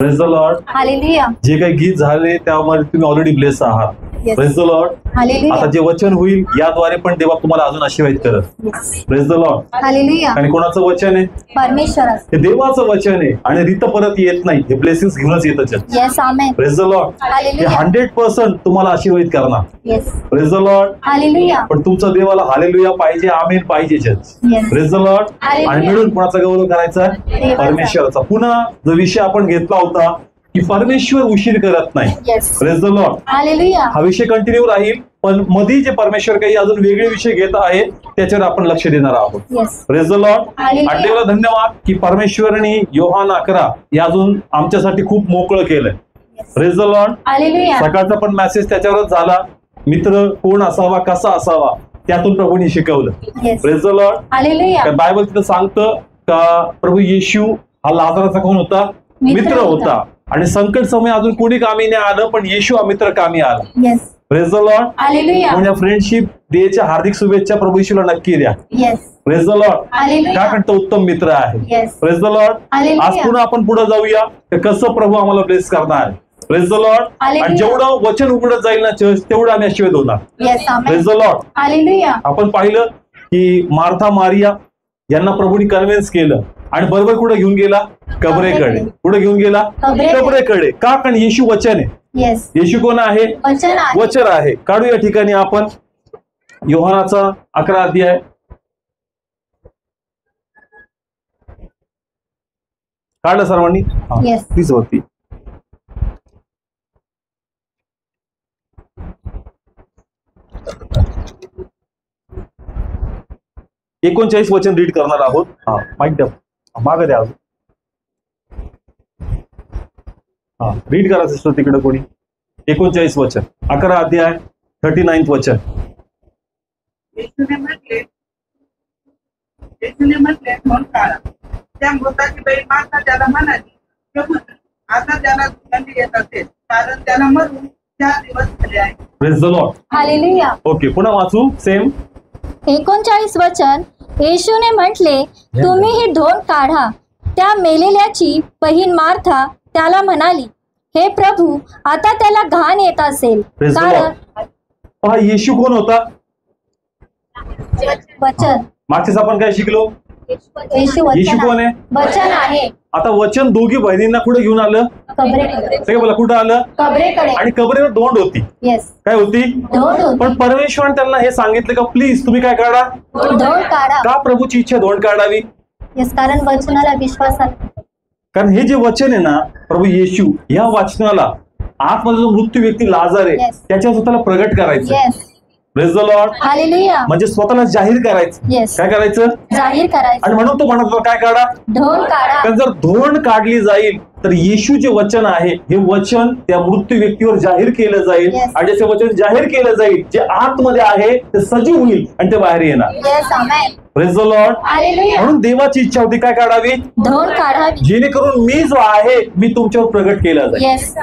Praise the Lord. Hallelujah. जे काही गीत झाले त्यामध्ये तुम्ही ऑलरेडी ब्लेस आहात. Yes. Praise the Lord. Hallelujah. आता जे वचन होईल याद्वारे पण देवा तुम्हाला अजून आशीर्वाद करत. Praise the Lord. हालेलुया. आणि कोणाचं वचन आहे? परमेश्वराचं. हे देवाचं वचन आहे आणि रीत परत येत नाही. हे ब्लेसिंग्स घेऊनच येतं. Yes amen. Praise the Lord. हे हालेलुया. 100% तुम्हाला आशीर्वाद करणार. Yes. Praise the Lord. Hallelujah. पण तुमचं देवाला हालेलुया पाहिजे, आमेन पाहिजे. Yes. Praise the Lord. Hallelujah. आणि मिळून कोणाचा गौरव करायचा? देवाचा. परमेश्वराचा. पुन्हा जो विषय आपण घेतला होता की परमेश्वर उशीर करत नाही. Yes. Praise the Lord. Hallelujah. हा विषय कंटिन्यू राहील, पण मध्ये जे परमेश्वर काही अजून वेगळे विषय घेत आहे त्याच्यावर आपण लक्ष देणार आहोत. Yes. Praise the Lord. Hallelujah. आणि देवाला धन्यवाद की परमेश्वरांनी योहान 11 हे अजून आमच्यासाठी खूप मोकळं केलंय. Praise the Lord. हालेलुया. सकाळचा पण मेसेज त्याच्यावरच झाला. मित्र कोण असावा, कसा असावा, त्यातून प्रभूंनी शिकवलं. Yes. Praise the Lord. Hallelujah. Bible तिथं सांगतं का प्रभू येशू हा लाजाराचा कोण होता? मित्र होता. आणि संकट समय अजून कोणी कामी नाही आलं, पण येशू हा मित्र कामी आला. Yes. Praise the Lord. Hallelujah. म्हणजे फ्रेंडशिप डेच्या हार्दिक शुभेच्छा प्रभू येशूला नक्की द्या. Yes. Praise the Lord. Hallelujah. का कारण तो उत्तम मित्र आहे. Yes. Praise the Lord. Hallelujah. आज पुन्हा आपण पुढे जाऊया तर कसं प्रभू आम्हाला ब्लेस करणार आहे. Praise the Lord. हालेलुया. आणि जेवढं वचन उघडत जाईल ना चर्च तेवढं आम्ही आशीर्वाद होणार. Yes amen. Praise the Lord. Hallelujah. आपण पाहिलं की मार्था मारिया यांना प्रभूंनी कन्व्हिन्स केलं आणि बरोबर कुठे घेऊन गेला? कबरेकडे. कुठे घेऊन गेला? कबरेकडे. का? कारण येशू वचन आहे. येस. येशू कोण आहे? वचन आहे. वचन आहे. काढू या ठिकाणी आपण योहानाचा 11 अध्याय. काढलं सर्वांनी? Yes. प्लीज वरती. एकोणचाळीस वचन रीड करणार आहोत. हा माईक द्या, मागं द्या अजून. हा रीड करा सिस्टर तिकडे कोणी. 39 वचन 11 अध्याय 39 वचन. येशूने म्हटले म्हणून काढा. त्या मृताची बहीण माता त्याला म्हणाली, प्रभू आता त्याला दुर्गंधी येत असेल, कारण त्याला मरून 4 दिवस झाले आहेत. Praise the Lord. Hallelujah. Okay पुन्हा वाचू सेम. 39 वचन. येशूने म्हटले, तुम्ही ही धोंड काढा. त्या मेलेल्याची बहीण मार्था त्याला म्हणाली, हे प्रभू आता त्याला घाण येत असेल, प्रेज द कारण लॉर्ड. पहा येशू कोण होता? वचन. मागच्याच आपण काय शिकलो? येशू येशू वचन कोण आहे? वचन आहे. आता वचन दोघी बहिणींना कुठे घेऊन आलं? कबरेकडे. सगळे बोला कुठं आलं? कबरेकडे. आणि कबरेवर धोंड होती. येस. काय होती? धोंड होती. पण परमेश्वराने त्यांना हे सांगितलं का प्लीज तुम्ही काय काढा? धोंड काढा. का प्रभूची इच्छा धोंड काढावी? येस, कारण वचनाला विश्वास आहे. कारण हे जे वचन आहे ना प्रभू येशू या वाचनाला आतमध्ये जो मृत्यू व्यक्ती लाजार आहे Yes. त्याच्या स्वतःला प्रगट करायचं. Yes. Praise the Lord. Hallelujah. म्हणजे स्वतःला जाहीर करायचं. येस. काय करायचं? जाहीर करायचं. आणि म्हणून तो म्हणत होता काय काढा? धोंड काढा. कारण जर धोंड काढली जाईल तर येशू जे वचन आहे हे वचन त्या मृत्यू व्यक्तीवर जाहीर केलं जाईल. Yes. आणि जसे वचन जाहीर केलं जाईल जे आतमध्ये आहे ते सजीव होईल आणि ते बाहेर येणार. Yes amen. Praise the Lord. Hallelujah. म्हणून देवाची इच्छा होती काय काढावी? धोंड काढावी. जेणेकरून मी जो आहे मी तुमच्यावर प्रगट केला जाईल. Yes.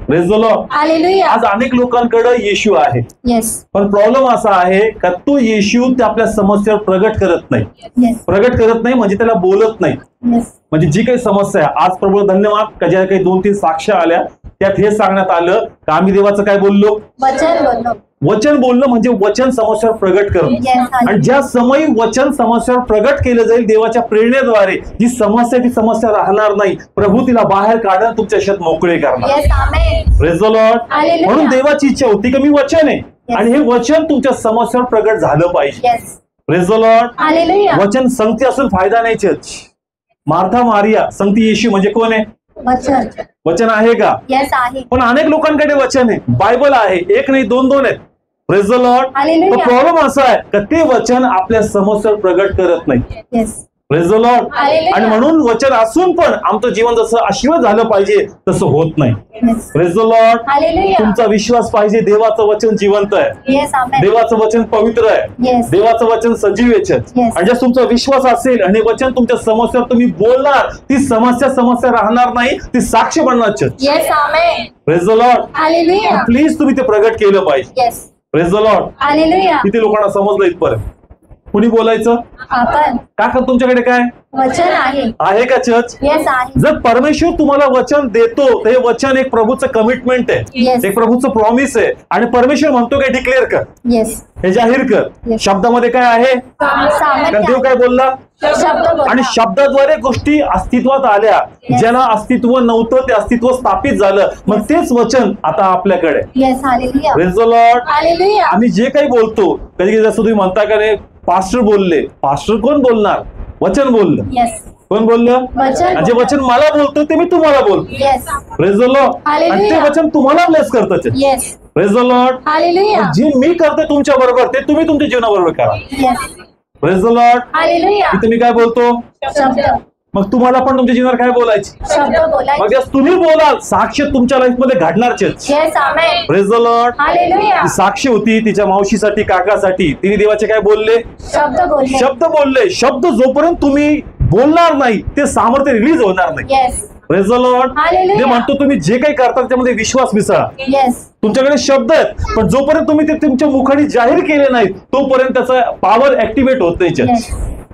Praise the Lord. Hallelujah. आज अनेक लोकांकडे येशू आहे, येस. पण प्रॉब्लेम असा आहे का तो येशू त्या आपल्या समस्यावर प्रगट करत नाही. येस. प्रगट करत नाही म्हणजे त्याला बोलत नाही. येस. म्हणजे जी काही समस्या आहे आज प्रभू धन्यवाद का ज्या काही 2-3 साक्ष्या आल्या त्यात हे सांगण्यात आलं का आम्ही देवाचं काय बोललो? वचन बोललो. वचन बोलणं म्हणजे वचन समस्यावर प्रगट करणं. Yes. आणि ज्या समयी वचन समस्यावर प्रगट केलं जाईल देवाच्या प्रेरणेद्वारे जी समस्या ती समस्या राहणार नाही. प्रभू तिला बाहेर काढून तुमच्या शेत मोकळे करणार. Yes amen. Praise the Lord. Hallelujah. म्हणून देवाची इच्छा होती की मी वचन आहे आणि हे वचन तुमच्या समस्यावर प्रगट झालं पाहिजे. Yes. Praise the Lord. Hallelujah. वचन संगती असून फायदा नाही. चर्च मार्था मारिया संगती येशू म्हणजे कोण आहे? वचन. वचन आहे का? येस आहे. पण अनेक लोकांकडे वचन आहे, बायबल आहे, एक नाही 2 आहेत. Praise the Lord. Hallelujah. Problem असा आहे का ते वचन आपल्या समस्यावर प्रगट करत नाही. Yes. Praise the Lord. Hallelujah. आणि म्हणून वचन असून पण आमचं जीवन जसं आशीर्वाद झालं पाहिजे तसं होत नाही. Yes. Praise the Lord. Hallelujah. तुमचा विश्वास पाहिजे देवाचं वचन जिवंत आहे, येस आमेन. देवाचं वचन पवित्र आहे, येस. देवाचं वचन सजीव आहे. Yes. आणि जर तुमचा विश्वास असेल आणि वचन तुमच्या समस्यावर तुम्ही बोलणार ती समस्या राहणार नाही, ती साक्ष बनणार. Yes amen. Praise the Lord. Hallelujah. Please तुम्ही ते प्रगट केलं पाहिजे. Yes. Praise the Lord. Hallelujah. किती लोकांना समजलं इथपर्यंत? कुणी बोलायचं? आपण. का तुमच्याकडे काय वचन आहे का चर्च? येस आहे. जर परमेश्वर तुम्हाला वचन देतो तर हे वचन एक प्रभूचं कमिटमेंट आहे, Yes. एक प्रभूचं प्रॉमिस आहे. आणि परमेश्वर म्हणतो काय डिक्लेअर कर, येस. हे जाहीर कर. Yes. शब्दामध्ये काय आहे? कारण देव काय बोलला? शब्द बोला. आणि शब्दाद्वारे गोष्टी अस्तित्वात आल्या. Yes. ज्याला अस्तित्व नव्हतं ते अस्तित्व स्थापित झालं. मग तेच वचन आता आपल्याकडे. Yes. Hallelujah. Praise the Lord. Hallelujah. आम्ही जे काही बोलतो, कधी जसं तुम्ही म्हणता का रे पास्टर बोलले, पास्टर कोण बोलणार? वचन बोललं. येस. कोण बोललं? वचन. आणि जे वचन मला बोलतो ते मी तुम्हाला बोलतो. Yes. Praise the Lord. Hallelujah. आणि ते वचन तुम्हाला ब्लेस करतं. Yes. Praise the Lord. Hallelujah. जे मी करतो तुमच्या बरोबर ते तुम्ही तुमच्या जीवनाबरोबर करा. Yes. Praise the Lord. Hallelujah. इथे मी काय बोलतो? शब्द. मग तुम्हाला पण तुमच्या जीवनात काय बोलायचे? शब्द बोलायचे. मग यास तुम्ही बोलाल, साक्ष तुमच्या लाईफ मध्ये घडणारच. Yes. Amen. Praise the Lord. Hallelujah. ती साक्षी होती तिच्या मावशीसाठी, काकासाठी. तिने देवाचे काय बोलले? शब्द बोलले. शब्द बोलले. शब्द जोपर्यंत तुम्ही बोलणार नाही ते सामर्थ्य रिलीज होणार नाही. Yes. Praise the Lord. Hallelujah. ते म्हणतो तुम्ही जे काही करता त्यामध्ये विश्वास मिसळा. येस. तुमच्याकडे शब्द आहेत पण जोपर्यंत तुम्ही ते तुमच्या मुखाने जाहीर केले नाहीत तोपर्यंत त्याचा पॉवर ऍक्टिव्हेट होत नाही. Yes.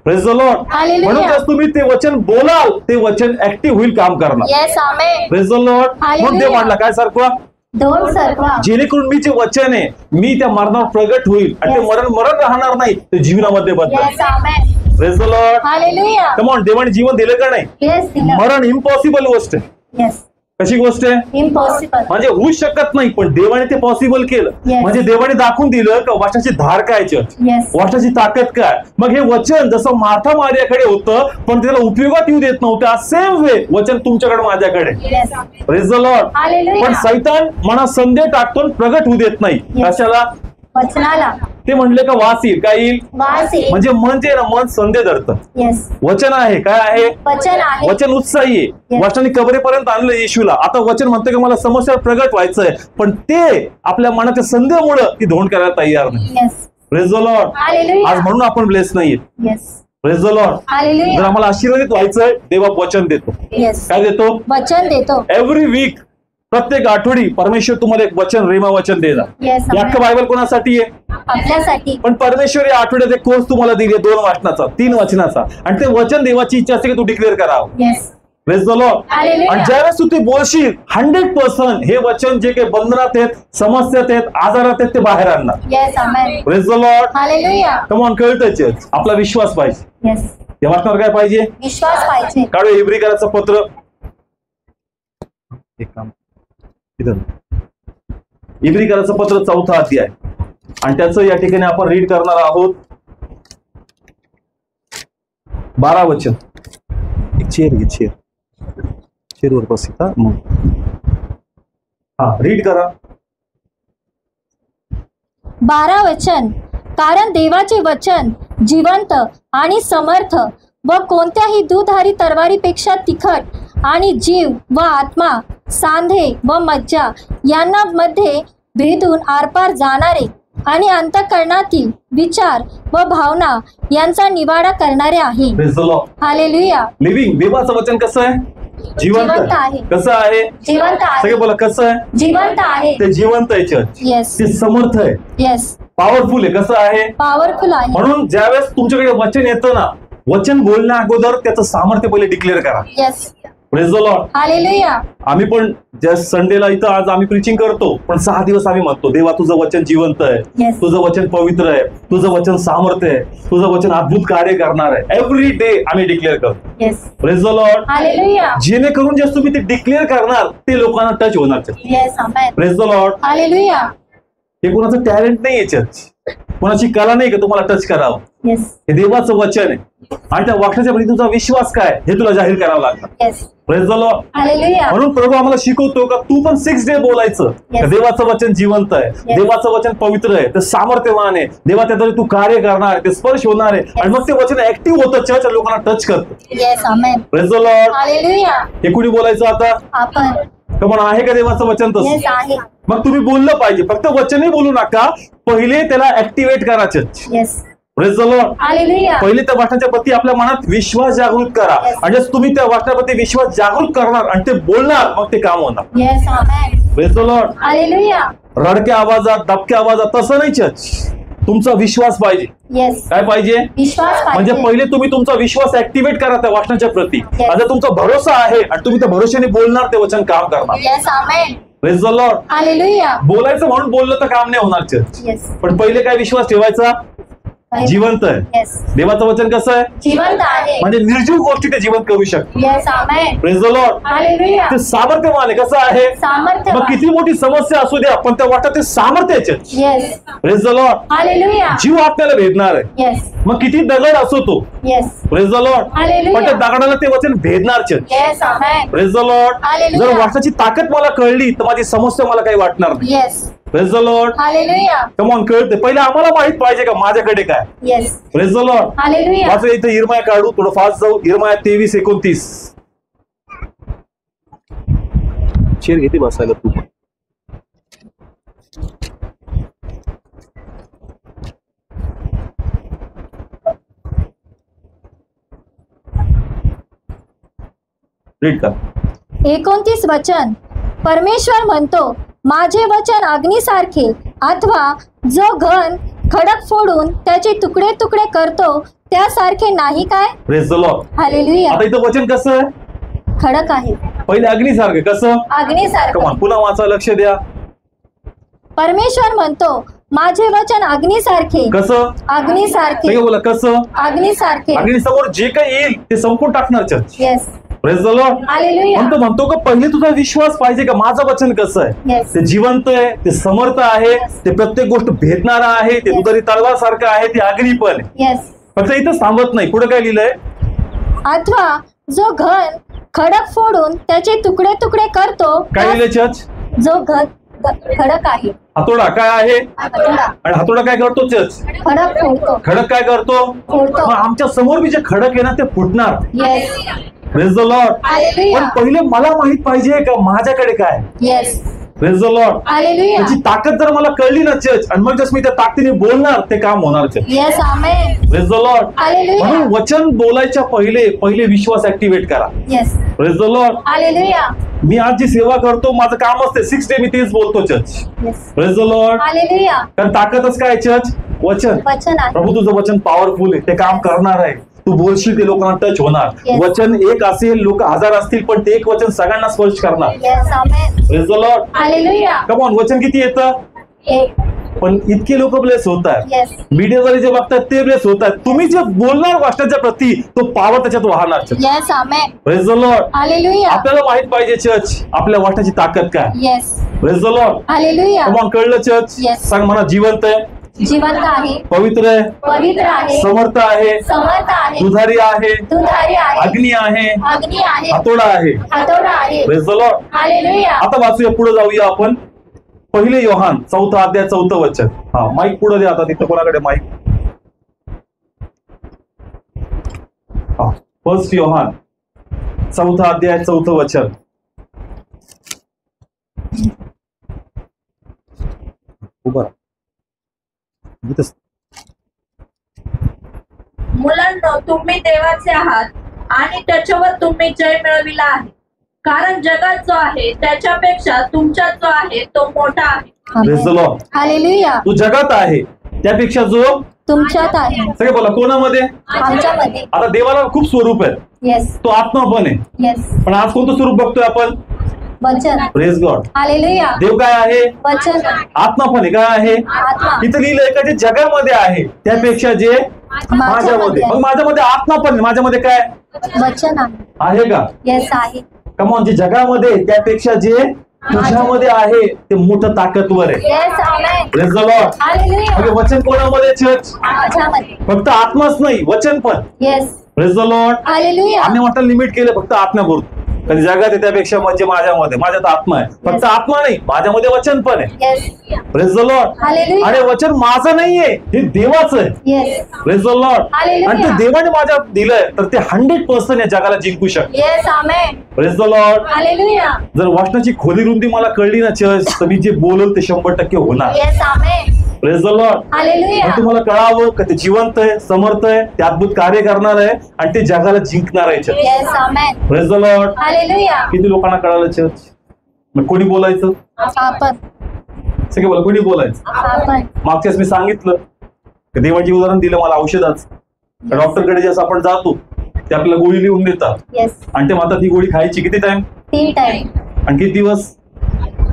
Praise the Lord. Hallelujah. म्हणून त्यास तुम्ही ते वचन बोलाल ते वचन ऍक्टिव्ह होईल, काम करणार. Yes. Amen. Praise the Lord. Hallelujah. मग ते म्हणला काय सारखं? दोन सरकवा. जेणेकरून मी जे वचन आहे मी त्या मरणावर प्रगट होईल आणि ते Yes. मरण राहणार नाही, ते जीवनामध्ये बदल. Yes. Amen. Praise the Lord. Hallelujah. Come on, देवाने जीवन दिलं का नाही? येस. दिलं. मरण इम्पॉसिबल गोष्ट आहे. येस. कशी गोष्ट आहे? इम्पॉसिबल. म्हणजे होऊ शकत नाही पण देवाने ते पॉसिबल केलं. Yes. म्हणजे देवाने दाखवून दिलं का वचनाची धार काय, येस. वचनाची ताकद काय. मग हे वचन जसं मार्था मारियाकडे होतं पण त्याला उपयोगात येऊ देत नव्हतं, सेम वे वचन तुमच्याकडे माझ्याकडे. Yes. Praise the Lord. Hallelujah. पण सैतान मनात संदेह टाकतो आणि प्रगट होऊ देत नाही. Yes. कशाला? वचनाला. ते म्हणले का वास येईल, काय येईल? वास येईल. म्हणजे मन जे ना मन संदेह धरतं. येस. वचन आहे काय आहे? वचन आहे. वचन उत्साही आहे. Yes. वचनाने कबरेपर्यंत आणलं येशूला. आता वचन म्हणतं की मला समस्या प्रगट व्हायचंय पण ते आपल्या मनाच्या संदेहामुळे ती धोंड करायला तयार नाही. Yes. Praise the Lord. Hallelujah. आज म्हणून आपण ब्लेस नाहीये. येस. Praise the Lord. जर हालेलुया. आम्हाला आशीर्वादित व्हायचंय देवा वचन देतो. येस. काय देतो? वचन देतो. एव्हरी वीक, प्रत्येक आठवडी परमेश्वर तुम्हाला एक वचन, रेमा वचन देणार. येस. हे अख्खं बायबल कोणासाठी आहे? आपल्यासाठी. पण परमेश्वर या आठवड्यात एक कोर्स तुम्हाला दिली 2 वाचनाचा, 3 वचनाचा. आणि ते वचन देवाची इच्छा असते की तू डिक्लेअर करावं. Yes. Praise the Lord. Hallelujah. आणि ज्यावेळेस तू ते बोलशील 100% हे वचन जे काही बंधनात आहेत, समस्यात आहेत, आजारात आहेत ते बाहेर आणणार. Yes. Amen. Praise the Lord. Hallelujah. Come on, कळतंय. आपला विश्वास पाहिजे. येस. या वाचनावर काय पाहिजे? विश्वास पाहिजे. काढू इब्रिकराचं पत्र. एक काम इब्रिकराचं पत्र 4था अध्याय आणि त्याचं या ठिकाणी आपण रीड करणार आहोत 12 वचन. एक चेअर घे, चेअरवर बसित. हा रीड करा. 12 वचन. कारण देवाचे वचन जिवंत आणि समर्थ व कोणत्याही दुधारी तलवारीपेक्षा तिखट आणि जीव व आत्मा, सांधे व मज्जा यांना मध्ये भेदून आरपार जाणारे आणि अंतःकरणातील विचार व भावना यांचा निवाडा करणारे आहे. Praise the Lord. Hallelujah. Living देवाचं वचन कसं आहे? जिवंत जिवंत आहे. कसं आहे? जिवंत आहे. सगळे बोला कसं आहे? जिवंत आहे. ते जिवंत आहे चर्च. येस. ते समर्थ आहे, येस. पॉवरफुल आहे. कसं आहे? पॉवरफुल आहे. म्हणून ज्यावेळेस तुमच्याकडे वचन येतं ना, वचन बोलण्या अगोदर त्याचं सामर्थ्य पहिले डिक्लेअर करा. Yes. Praise the Lord. Hallelujah. आम्ही पण जस्ट संडेला इथं आज आम्ही प्रीचिंग करतो पण 6 दिवस आम्ही म्हणतो देवा तुझं वचन जिवंत आहे, Yes. तुझं वचन पवित्र आहे, तुझं वचन सामर्थ्य आहे, तुझं वचन अद्भुत कार्य करणार आहे. एव्हरी डे आम्ही डिक्लेअर करतो. Yes. Praise the Lord. Hallelujah. जेणेकरून जे तुम्ही ते डिक्लेअर करणार ते लोकांना टच होणार. Yes. Amen. Praise the Lord. Hallelujah. हे कोणाचं टॅलेंट नाहीये चर्च, कोणाची कला नाही का तुम्हाला टच करावं. येस. हे देवाचं वचन आहे आणि त्या वाक्याच्या प्रती तुझा विश्वास काय हे तुला जाहीर करावं लागतं. Yes. Praise the Lord. Hallelujah. म्हणून प्रभू आम्हाला शिकवतो का तू पण 6 डे बोलायचं. Yes. का देवाचं वचन जिवंत आहे, Yes. देवाचं वचन पवित्र आहे, ते सामर्थ्यवान आहे, देवा त्याद्वारे तू कार्य करणार आहे, ते स्पर्श होणार आहे आणि मग ते वचन ऍक्टिव्ह होतं, चर्च लोकांना टच करतं. Yes. Amen. Praise the Lord. Hallelujah. हे कुणी बोलायचं आता? आपण. तर म्हणा आहे का देवाचं वचन येस तसं? आहे. मग तुम्ही बोललं पाहिजे, फक्त वचनही बोलू नका, पहिले त्याला ऍक्टिव्हेट करा church. Yes. Praise the Lord. Hallelujah. पहिले त्या वाचनाच्या प्रती आपल्या मनात विश्वास जागृत करा Yes. आणि जर तुम्ही त्या वाचनाप्रती विश्वास जागृत करणार आणि ते बोलणार मग ते काम होणार. Yes. Amen. Praise the Lord. Hallelujah. रडक्या आवाजात, दबक्या आवाजात तसं नाही चर्च. तुमचा विश्वास पाहिजे. येस. काय पाहिजे? विश्वास म्हणजे पाहिजे. पहिले तुम्ही तुमचा विश्वास ऍक्टिव्हेट करा त्या वचनाच्या प्रती. Yes. आता तुमचा भरोसा आहे आणि तुम्ही त्या भरोशाने बोलणार, ते वचन काम करणार. Yes. Amen. Praise the Lord. Hallelujah. बोलायचं म्हणून बोललं तर काम नाही होणार चर्च. येस. पण पहिले काय विश्वास ठेवायचा? जिवंत आहे. येस. देवाचं वचन कसं आहे? जिवंत आहे. म्हणजे निर्जीव गोष्टी ते जिवंत करू शकते. Yes. Amen. Praise the Lord. Hallelujah. ते सामर्थ्यवान आहे. कसं आहे? सामर्थ्य. मग किती मोठी समस्या असू द्या, पण त्या वाटत ते सामर्थ्य आहे church. Yes. Praise the Lord. Hallelujah. जीव आपल्याला भेटणार आहे. येस. मग किती दगड असो तो. Yes. Praise the Lord. Hallelujah. पण त्या दगडाला ते वचन भेदणार church. Yes. Amen. Praise the Lord. Hallelujah. जर वाचनाची ताकद मला कळली तर माझी समस्या मला काही वाटणार नाही. Yes. Praise the Lord. Hallelujah. Come on, कळते. पहिले आम्हाला माहित पाहिजे का माझ्याकडे काय. Yes. Praise the Lord. Hallelujah. वाचू इथे इर्माया काढू, थोडं फास्ट जाऊ. इर्माया 23:29. शेर घेते बसायला तू. रीड कर. 29 वचन. परमेश्वर म्हणतो, माझे वचन अग्नीसारखे अथवा जो घन खडक फोडून त्याचे तुकडे तुकडे करतो त्यासारखे नाही काय. Praise the Lord. हालेलुया. आता इथं वचन कसं आहे? खडक आहे. पहिले अग्नीसारखे. कसं? अग्नीसारखे. कमॉन, पुन्हा वाचा, लक्ष द्या. परमेश्वर म्हणतो, माझे वचन अग्नीसारखे. कसं? अग्नीसारखे. सगळे बोला. कसं? अग्नीसारखे. अग्नी समोर जे काही येईल ते संपून टाकणार church. Yes. Praise the Lord. Hallelujah. म्हणतो का पहिले तुझा विश्वास पाहिजे का माझं वचन कसं आहे? येस. ते जिवंत आहे, ते समर्थ आहे, ते प्रत्येक गोष्ट भेटणारा आहे, ते दुधारी तलवार सारखं आहे, ते अग्नी पण आहे. येस. फक्त इथं थांबत नाही. पुढे काय लिहिलंय? अथवा जो घन खडक फोडून त्याचे तुकडे तुकडे करतो. काय लिहिलंय चर्च? जो खडक आहे. हातोडा काय आहे? हातोडा. आणि हातोडा काय करतो चर्च? खडक फोडतो. खडक काय करतो? फोडतो. मग आमच्या समोर बी जे खडक आहे ना ते फुटणार. Yes. Praise the Lord. Hallelujah. पण पहिले मला माहित पाहिजे का माझ्याकडे काय. Yes. Praise the Lord. Hallelujah. त्याची ताकद जर मला कळली ना चर्च, आणि मग जसं मी त्या ताकदीने बोलणार ते काम होणार church. Yes. Amen. Praise the Lord. Hallelujah. म्हणून वचन बोलायच्या पहिले विश्वास ऍक्टिव्हेट करा. Yes. Praise the Lord. Hallelujah. मी आज जी सेवा करतो माझं काम असते 6 डे मी तेच बोलतो church. Yes. Praise the Lord. Hallelujah. कारण ताकदच काय चर्च? वचन. वचन आहे. प्रभू तुझं वचन पॉवरफुल आहे, ते काम करणार आहे. तू बोलशील ते लोकांना टच होणार. Yes. वचन एक असेल, लोक 1000 असतील, पण ते एक वचन सगळ्यांना स्पर्श करणार. Yes. Amen. Praise the Lord. Hallelujah. Come on, वचन किती येतं? एक. पण इतके लोक ब्लेस होतात. येस. मीडियाद्वारे जे बघतात ते ब्लेस होतात. तुम्ही जे बोलणार वाचनाच्या प्रती तो पॉवर त्याच्यात वाहणार. Yes. Amen. Praise the Lord. Hallelujah. आपल्याला माहित पाहिजे चर्च आपल्या वाचनाची ताकद काय. Yes. Praise the Lord. Hallelujah. Come on, कळलं चर्च? Yes. सांग म्हणा, जिवंत आहे, जिवंत आहे. पवित्र आहे, पवित्र आहे. समर्थ आहे, समर्थ आहे. दुधारी आहे, दुधारी आहे. अग्नी आहे, अग्नी आहे. हातोडा आहे. हातोडा आहे. Praise the Lord. हालेलुया. आता वाचूया, पुढे जाऊया आपण. 1 योहान 4 अध्याय 4 वचन. हा, माईक पुढे द्या. आता तिथं कोणाकडे माईक? हा, 1 योहान 4 अध्याय 4 वचन. उभा राहा. इथंच. मुलांनो, तुम्ही देवाचे आहात आणि त्याच्यावर तुम्ही जय मिळविला आहे, कारण जगात जो आहे त्याच्यापेक्षा तुमच्यात जो आहे तो मोठा आहे. Praise the Lord. हालेलुया. तू जगात आहे त्यापेक्षा जो तुमच्यात आहे. सगळे बोला, कोणामध्ये? आमच्यामध्ये. आता देवाला खूप स्वरूप आहे. येस. तो आत्मा पण आहे. येस. पण आज कोणतं स्वरूप बघतोय आपण? वचन. Praise God. हालेलुया. देव काय आहे? वचन. आत्मा पण आहे. काय आहे? आत्मा. इथं लिहिलंय का जे जगामध्ये आहे त्यापेक्षा जे माझ्यामध्ये. मग माझ्यामध्ये आत्मा पण आहे. माझ्यामध्ये काय वचन आहे का? येस आहे. कमॉन, जे जगामध्ये त्यापेक्षा जे तुझ्यामध्ये आहे ते मोठं ताकदवर आहे. Yes. Amen. Praise the Lord. Hallelujah. म्हणजे वचन कोणामध्ये चर्च? माझ्यामध्ये. फक्त आत्माच नाही, वचन पण. Yes. Praise the Lord. Hallelujah. आम्ही वाटतं लिमिट केलं फक्त आत्म्यापुरतं. कधी जगात आहे त्यापेक्षा म्हणजे माझ्यात आत्मा आहे. फक्त आत्मा नाही, माझ्यामध्ये वचन पण आहे. Yes. Praise the Lord. Hallelujah. आणि वचन माझं नाहीये, हे देवाचं आहे. Yes. Praise the Lord. Hallelujah. आणि ते देवाने माझ्या दिलंय तर ते 100% या जगाला जिंकू शकते. Yes. Amen. Praise the Lord. Hallelujah. जर वाचनाची खोली रुंदी मला कळली ना चर्च, तर मी जे बोलल ते 100% होणार. Yes. Amen. Praise the Lord. Hallelujah. आणि तुम्हाला कळावं का ते जिवंत आहे, समर्थ आहे, ते अद्भुत कार्य करणार आहे आणि ते जगाला जिंकणार आहे church. Yes. Amen. Praise the Lord. Hallelujah. किती लोकांना कळालं चर्च? मग कोणी बोलायचं? आपण. सगळे बोला, कोणी बोलायचं? आपण. मागच्याच मी सांगितलं देवाची उदाहरण दिलं मला औषधाचं. डॉक्टरकडे जसं आपण जातो ते आपल्याला गोळी लिहून देतात येस आणि ते म्हणतात ती गोळी खायची किती टाइम 3 टाइम आणि किती दिवस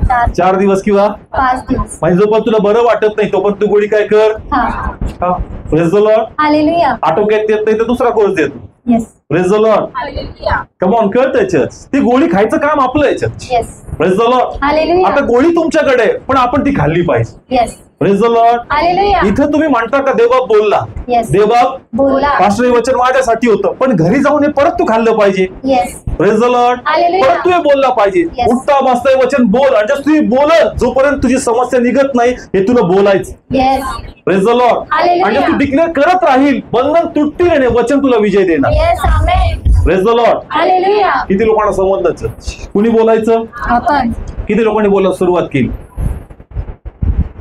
4 4 दिवस किंवा 5 दिवस. म्हणजे जोपर्यंत तुला बरं वाटत नाही तोपर्यंत तू गोळी काय कर. हा प्रेज द लॉर्ड. हालेलुया. आटोक्यात येत नाही तर दुसरा कोर्स देतो. Yes praise the Lord. Hallelujah. Come on कळतंय चर्च. ती गोळी खायचं काम आपलं आहे church. Yes praise the Lord. Hallelujah. आता गोळी तुमच्याकडे आहे पण आपण ती खाल्ली पाहिजे. Yes praise the Lord. Hallelujah. इथं तुम्ही म्हणता का देवबाप बोलला, येस देवबाप बोला. पास्टर हे वचन माझ्यासाठी होतं पण घरी जाऊन हे परत तू खाल्लं पाहिजे. Yes praise the Lord. Hallelujah. परत तू हे बोलला पाहिजे. Yes. उठता बसता हे वचन बोल आणि जर तू बोलत जोपर्यंत तुझी समस्या निघत नाही हे तुला बोलायचं. Yes praise the Lord. Hallelujah. आणि तू डिक्लेअर करत राहील बंधन तुटतील आणि वचन तुला विजय देणार. Yes amen. Praise the Lord. Hallelujah. किती लोकांना समजलं चर्च? कुणी बोलायचं? आपण किती लोकांनी बोलायला सुरुवात केली?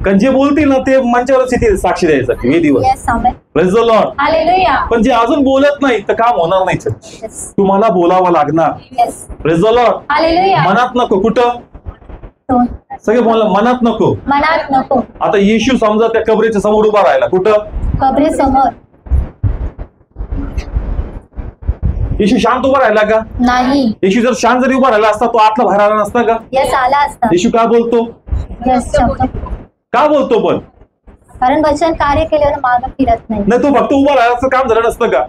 कारण जे बोलतील ना ते मंचावरच येतील साक्षी द्यायसाठी हे दिवस. Yes amen. Praise the Lord. Hallelujah. पण जे अजून बोलत नाही तर काम होणार नाही चर्च. येस तुम्हाला बोलावं लागणार. Yes praise the Lord. Hallelujah. मनात नको. कुठं? तो सगळे बोला मनात नको. मनात नको. आता येशू समजा त्या कबरेच्या समोर उभा राहिला. कुठं? कबरे समोर येशू शांत उभा राहिला का? नाही. येशू जर शांत जरी उभा राहिला असता तो आतला बाहेर आला नसता का? येस आला असता. येशू का बोलतो? येस शब्द. का बोलतो पण? कारण वचन कार्य केल्यावर मागं फिरत नाही. नाही तो फक्त उभा राहिला काम झालं नसतं का?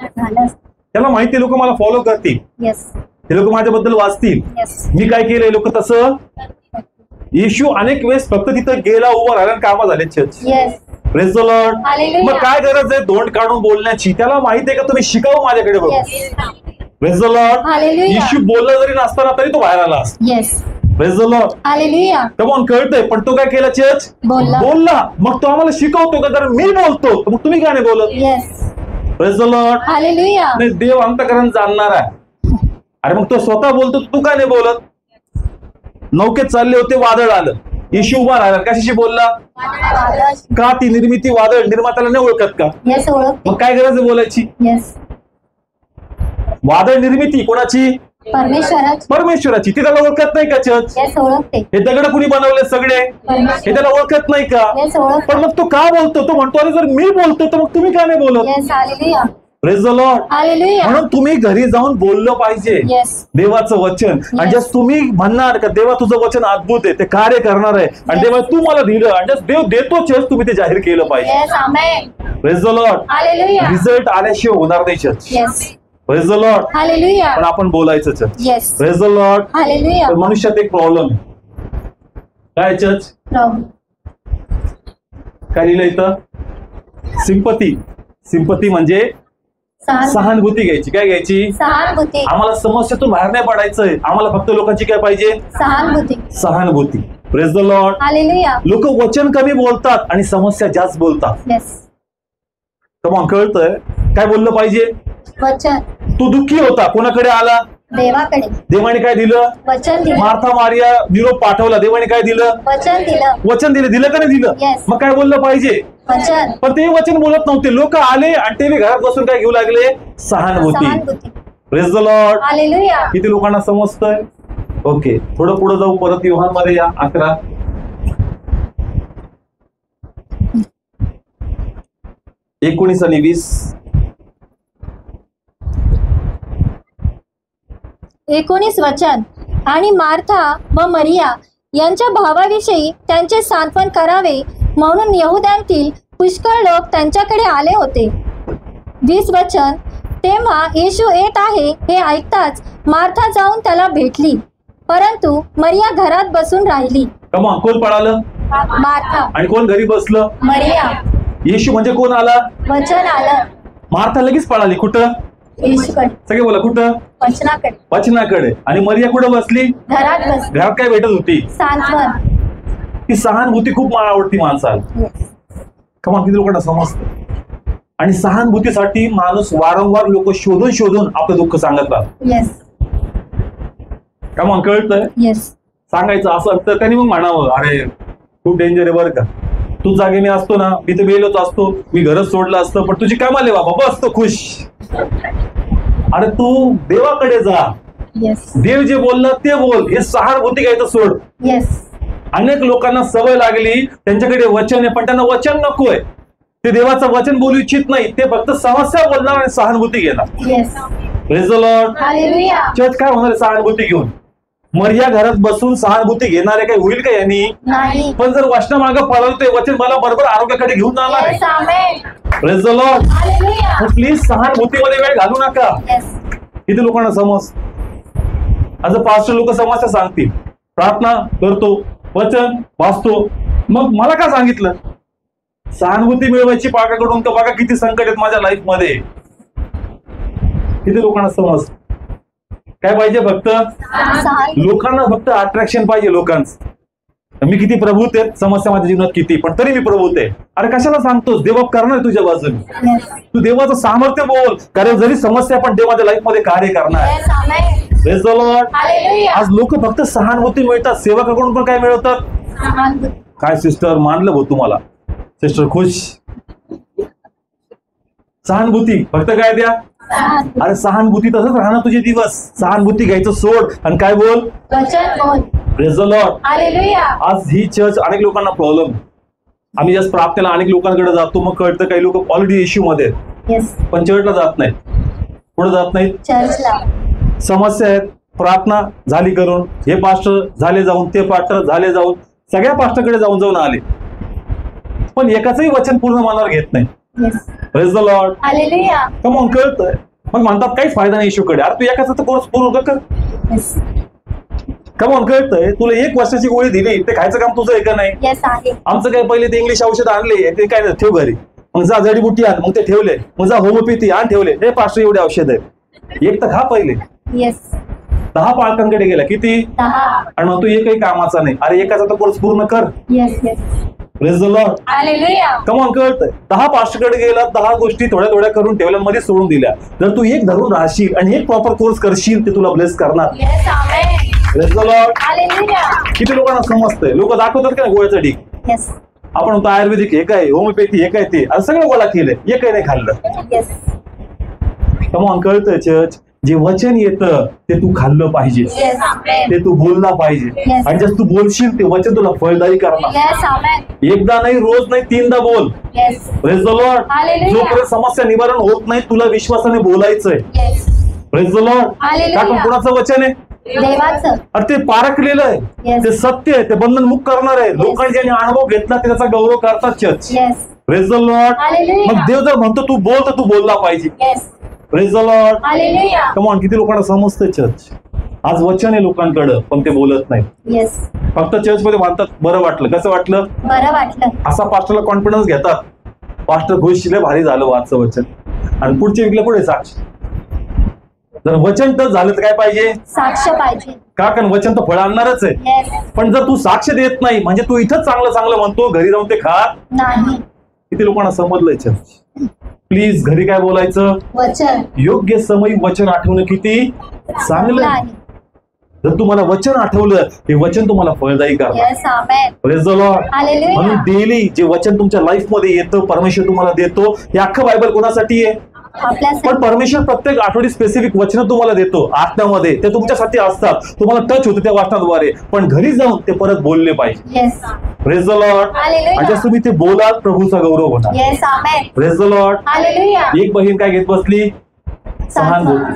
झालं असतं. त्याला माहिती लोक मला फॉलो करतील. येस हे लोक माझ्याबद्दल वाचतील. येस मी काय केलंय लोक तसं. येशू अनेक वेळेस फक्त तिथं गेला उभा राहिला आणि कामं झाले church. Yes praise the Lord. Hallelujah. मग काय गरज आहे तोंड काढून बोलण्याची? त्याला माहिती आहे का तुम्ही शिकावं माझ्याकडे बघू. Yes praise the Lord. Hallelujah. Yeshu बोलला जरी नसताना तरी तो बाहेर आला असता. Yes praise the Lord. Hallelujah. Come on कळतंय पण तो काय केला चर्च? बोलला. बोलला. मग तो आम्हाला शिकवतो का? कारण मी बोलतो तर मग तुम्ही काय नाही बोलत? Yes praise the Lord. Hallelujah. नाही देव अंतःकरण जाणणार आहे. अरे मग तो स्वतः बोलतो तू काय नाही बोलत? नौकेत चालले होते वादळ आलं. येशू उभा राहिला कशाशी बोलला? का ती निर्मिती वादळ निर्मात्याला नाही ओळखत का? येस ओळख. मग काय गरज आहे बोलायची? येस वादळ निर्मिती कोणाची? परमेश्वराची. परमेश्वराची. ती त्याला ओळखत नाही का चर्च? येस ओळखते. हे दगड कुणी बनवले सगळे? हे त्याला ओळखत नाही का? येस ओळख. पण मग तो का बोलतो? तो म्हणतो अरे जर मी बोलतो तर मग तुम्ही का नाही बोलत? Yes hallelujah. Praise the Lord. Hallelujah. म्हणून तुम्ही घरी जाऊन बोललं पाहिजे येस देवाचं वचन. आणि जस्ट तुम्ही म्हणणार का देवा तुझं वचन अद्भुत आहे, ते कार्य करणार आहे आणि देवा तू मला दिलं आणि जस्ट देव देतो चर्च तुम्ही ते जाहीर केलं पाहिजे. Yes amen. Praise the Lord. Hallelujah. Result आल्याशिवाय होणार नाही church. Yes praise the Lord. Hallelujah. पण आपण बोलायचं church. Yes praise the Lord. Hallelujah. पण मनुष्यात एक प्रॉब्लेम आहे. काय चर्च? प्रभू काय लिहिलं इथं? सिंपती. सिंपती म्हणजे सहानुभूती घ्यायची. काय घ्यायची? सहानुभूती. आम्हाला समस्येतून बाहेर नाही पडायचंय. आम्हाला फक्त लोकांची काय पाहिजे? सहानुभूती. सहानुभूती. Praise the Lord. हालेलुया. लोक वचन कमी बोलतात आणि समस्या जास्त बोलतात. येस मग कळतंय काय बोललं पाहिजे? वचन. तू दुःखी होता कोणाकडे आला? देवाकडे. देवाने काय दिलं? वचन दिलं. मार्था मारिया निरोप पाठवला. देवाने काय दिलं? वचन दिलं. वचन दिलं. दिलं का नाही दिलं? Yes. मग काय बोललं पाहिजे? वचन. पण ते वचन बोलत नव्हते. लोक आले आणि ते बी घरात बसून काय घेऊ लागले? सहानुभूती. सहानुभूती. Praise the Lord. हालेलुया. किती लोकांना समजतंय? ओके थोडं पुढे जाऊ. परत योहान मध्ये या 11. एकोणीस आणि 20. 19 वचन. आणि मार्था व मरिया यांच्या भावाविषयी त्यांचे सांत्वन करावे म्हणून यहुद्यांतील पुष्कळ लोक त्यांच्याकडे आले होते. 20 वचन. तेव्हा येशू येत आहे हे ऐकताच मार्था जाऊन त्याला भेटली, परंतु मरिया घरात बसून राहिली. कमा कोण पळालं? मार्था. आणि कोण घरी बसलं? मरिया. येशू म्हणजे कोण आला? वचन आलं. मार्था लगेच पळाली. कुठं? येशूकडे. सगळे बोला कुठं? वचनाकडे. वचनाकडे. आणि मरिया कुठं बसली? घरात बस. घरात काय भेटत होती? सांत्वन. ती सहानुभूती खूप मला आवडती माणसाला. कमा किती लोकांना समजतं. आणि सहानुभूतीसाठी माणूस वारंवार लोक शोधून शोधून आपलं दुःख सांगत राहतात. येस कमा कळतंय? येस. सांगायचं असं तर त्यांनी मग म्हणावं अरे खूप डेंजर आहे बरं का. तू जागे मी असतो ना मी तर गेलोच असतो. मी घरच सोडलं असतं पण तुझी कामाले बाबा बस तो खुश. अरे तू देवाकडे जा. येस. देव जे बोललं ते बोल. हे सहानुभूती घ्यायचं सोड. येस. अनेक लोकांना सवय लागली त्यांच्याकडे वचन आहे पण त्यांना वचन नकोय. ते देवाचं वचन बोलू इच्छित नाही, ते फक्त समस्या बोलणार आणि सहानुभूती घेणार. Yes. Praise the Lord. Hallelujah. Church काय होणार आहे सहानुभूती घेऊन? मर्या घरात बसून सहानुभूती घेणारे काही होईल का यांनी? नाही. पण जर वचनामागं पळालं ते वचन मला बरोबर आरोग्याकडे घेऊन जाणार आहे. Yes. Amen. Praise the Lord. Hallelujah. Please सहानुभूतीमध्ये वेळ घालू नका. येस. किती लोकांना समज आज पास्टर लोक समस्या सांगतील, प्रार्थना करतो, वचन वाचतो, मग मला का सांगितलं? सहानुभूती मिळवायची पाकाकडून का बघा किती संकट आहेत माझ्या लाईफ मध्ये. किती लोकांना समज काय पाहिजे? फक्त लोकांना फक्त अट्रॅक्शन पाहिजे लोकांचं. मी किती प्रभूत आहेत, समस्या माझ्या जीवनात किती, पण तरी मी प्रभूत आहे. अरे कशाला सांगतोस? देव करणार तुझ्या बाजूने. तू देवाचं सामर्थ्य बोल, कारण जरी समस्या पण देव माझ्या लाईफ मध्ये कार्य करणार. Yes. Amen. Praise the Lord. Hallelujah. आज लोक फक्त सहानुभूती मिळतात, सेवकाकडून पण काय मिळवतात? काय सिस्टर मानलं भाऊ तुम्हाला, सिस्टर खुश. सहानुभूती फक्त काय द्या? अरे सहानुभूती तसंच राहणार तुझे दिवस. सहानुभूती घ्यायचं सोड आणि काय बोल? वचन बोल. Praise the Lord. हालेलुया. आज ही चर्च अनेक लोकांना प्रॉब्लेम. आम्ही जास्त प्रार्थनेला अनेक लोकांकडे जातो, मग कळतं काही लोक ऑलरेडी इश्यू मध्ये आहेत, येस. पण चर्चला जात नाहीत. पुढे जात नाहीत. चर्चला. समस्या आहेत, प्रार्थना झाली करून, हे पास्टर झाले जाऊन, ते पास्टर झाले जाऊन, सगळ्या पास्टरकडे जाऊन जाऊन आले, पण एकाचंही वचन पूर्ण मनावर घेत नाही. Yes. Praise the Lord. Hallelujah. मग कळतंय, मग म्हणतात काहीच फायदा नाही इश्यूकडे. अरे तू एकाचा तर कोर्स पूर्ण कर. येस. कमॉन कळतंय, तुला 1 वर्षाची गोळी दिली, ते खायचं काम तुझं आहे का नाही? येस आहे. आमचं काय पहिले ते इंग्लिश औषध आणले, ते काय ठेव घरी, मग जा जडीबुटी आण, मग ते ठेवले, मग जा होमिओपॅथी आण ठेवले, हे पास्टर एवढे औषध आहे, एक तर खा पहिले. येस. 10 पालकांकडे गेला, किती? 10. आणि मग तू एकही कामाचा नाही. अरे एकाचा तर कोर्स पूर्ण कर. Yes. Yes. Praise the Lord. Hallelujah. Come on कळतंय, 10 पास्टरकडे गेला, 10 गोष्टी थोड्या थोड्या करून ठेवल्या, मध्ये सोडून दिल्या. जर तू एक धरून राहशील आणि एक प्रॉपर कोर्स करशील, ते तुला ब्लेस करणार. Yes. Amen. Praise the Lord. Hallelujah. किती लोकांना समजतंय? लोक दाखवतात का गोळ्याचं ढीक, येस. आपण म्हणतो आयुर्वेदिक हे काय, होमिओपॅथी हे काय, ते असं सगळं गोळा केलंय, एकही नाही खाल्लं. येस. कमॉन कळतंय चर्च, जे वचन येतं ते तू खाल्लं पाहिजे, येस. आमेन. ते तू बोलला पाहिजे, Yes. आणि जर तू बोलशील ते वचन तुला फळदायी करणार. येस. आमेन. एकदा नाही, रोज नाही, 3दा बोल. Yes. Praise the Lord. Hallelujah. जोपर्यंत समस्या निवारण होत नाही, तुला विश्वासाने बोलायचंय. Yes. Praise the Lord. Hallelujah. कारण कोणाचं वचन आहे? देवाचं. अरे ते पारखलेलं आहे, Yes. ते सत्य आहे, ते बंधनमुक्त करणार आहे. लोकांनी ज्यांनी अनुभव घेतला ते त्याचा गौरव करतात church. Yes. Praise the Lord. Hallelujah. मग देव जर म्हणतो तू बोल, तर तू बोलला पाहिजे. Yes. Praise the Lord. Hallelujah. Come on, किती लोकांना समजतं चर्च? आज वचन आहे लोकांकडं, पण ते बोलत नाही. येस. फक्त चर्च मध्ये म्हणतात बरं वाटलं. कसं वाटलं? बरं वाटलं. असा पास्टरला कॉन्फिडन्स घेतात, पास्टर खुश लय भारी झालं वाचचं वचन, आणि पुढच्या वीकला पुढे साक्ष. जर वचन तर झालं तर काय पाहिजे? साक्ष पाहिजे. का? कारण वचन तर फळ आणणारच आहे. येस. पण जर तू साक्ष देत नाही, म्हणजे तू इथंच चांगलं चांगलं म्हणतो, घरी जाऊन ते खा. नाही. किती लोकांना समजलंय चर्च? प्लीज घरी काय बोलायचं? वचन. योग्य समयी वचन आठवणं किती चांगलं आहे. नाही. जर तुम्हाला वचन आठवलं, हे वचन तुम्हाला फळदायी करणार. Yes. Amen. Praise the Lord. Hallelujah. म्हणून डेली जे वचन तुमच्या लाईफ मध्ये येतं, परमेश्वर तुम्हाला देतो. हे अख्खं बायबल कोणासाठी आहे? आपल्यासाठी. पण परमेश्वर प्रत्येक आठवडी स्पेसिफिक वचन तुम्हाला देतो आत्म्यामध्ये, ते तुमच्यासाठी असतात, तुम्हाला टच होतं त्या वाचनाद्वारे, पण घरी जाऊन ते परत बोलले पाहिजे. Yes. Praise the Lord. Hallelujah. आणि जर तुम्ही ते बोलाल, प्रभूचा गौरव होणार. Yes. Amen. Praise the Lord. Hallelujah. एक बहीण काय घेत बसली? सहानुभूती.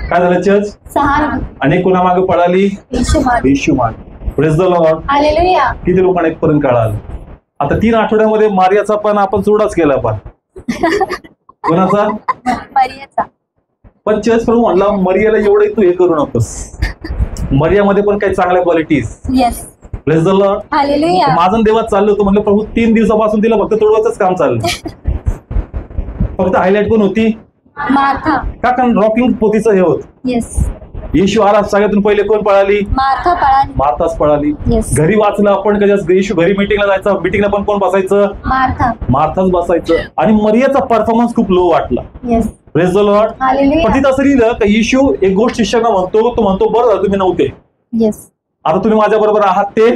काय झालं चर्च? सहानुभूती. आणि कोणा मागे पळाली? येशू मागे. येशू मागे. Praise the Lord. हालेलुया. किती लोकांना इथपर्यंत कळालं? आता 3 आठवड्यामध्ये मारियाचा पण आपण चुडाच केला. पण कोणाचा? मरियाचा. पण चर्च प्रभू म्हणला मरियाला एवढं तू हे करू नकोस, मरियामध्ये पण काही चांगल्या qualities. Yes. Praise the Lord. Hallelujah. माझं देवात चाललं होतं, म्हणलं प्रभू 3 दिवसापासून तिला फक्त तोडवायचंच काम चाललं. फक्त हायलाइट कोण होती? मार्था. का? कारण रॉकिंग पोतीचं हे होत. येस. येशू आला, सगळ्यातून पहिले कोण पळाली? मार्था पळाली. मार्ताच पळाली. येस. घरी वाचलं आपण कधी, येशू घरी मिटिंगला जायचं, मिटिंगला पण कोण बसायचं? मार्था. मार्थाच बसायचं. आणि मरियाचा परफॉर्मन्स खूप लो वाटला. Yes. Praise the Lord. Hallelujah. पण तिथं असं लिहिलं की येशू एक गोष्ट शिष्यांना म्हणतो, तो म्हणतो बरं झालं तुम्ही नव्हते, येस. आता तुम्ही माझ्या बरोबर आहात, ते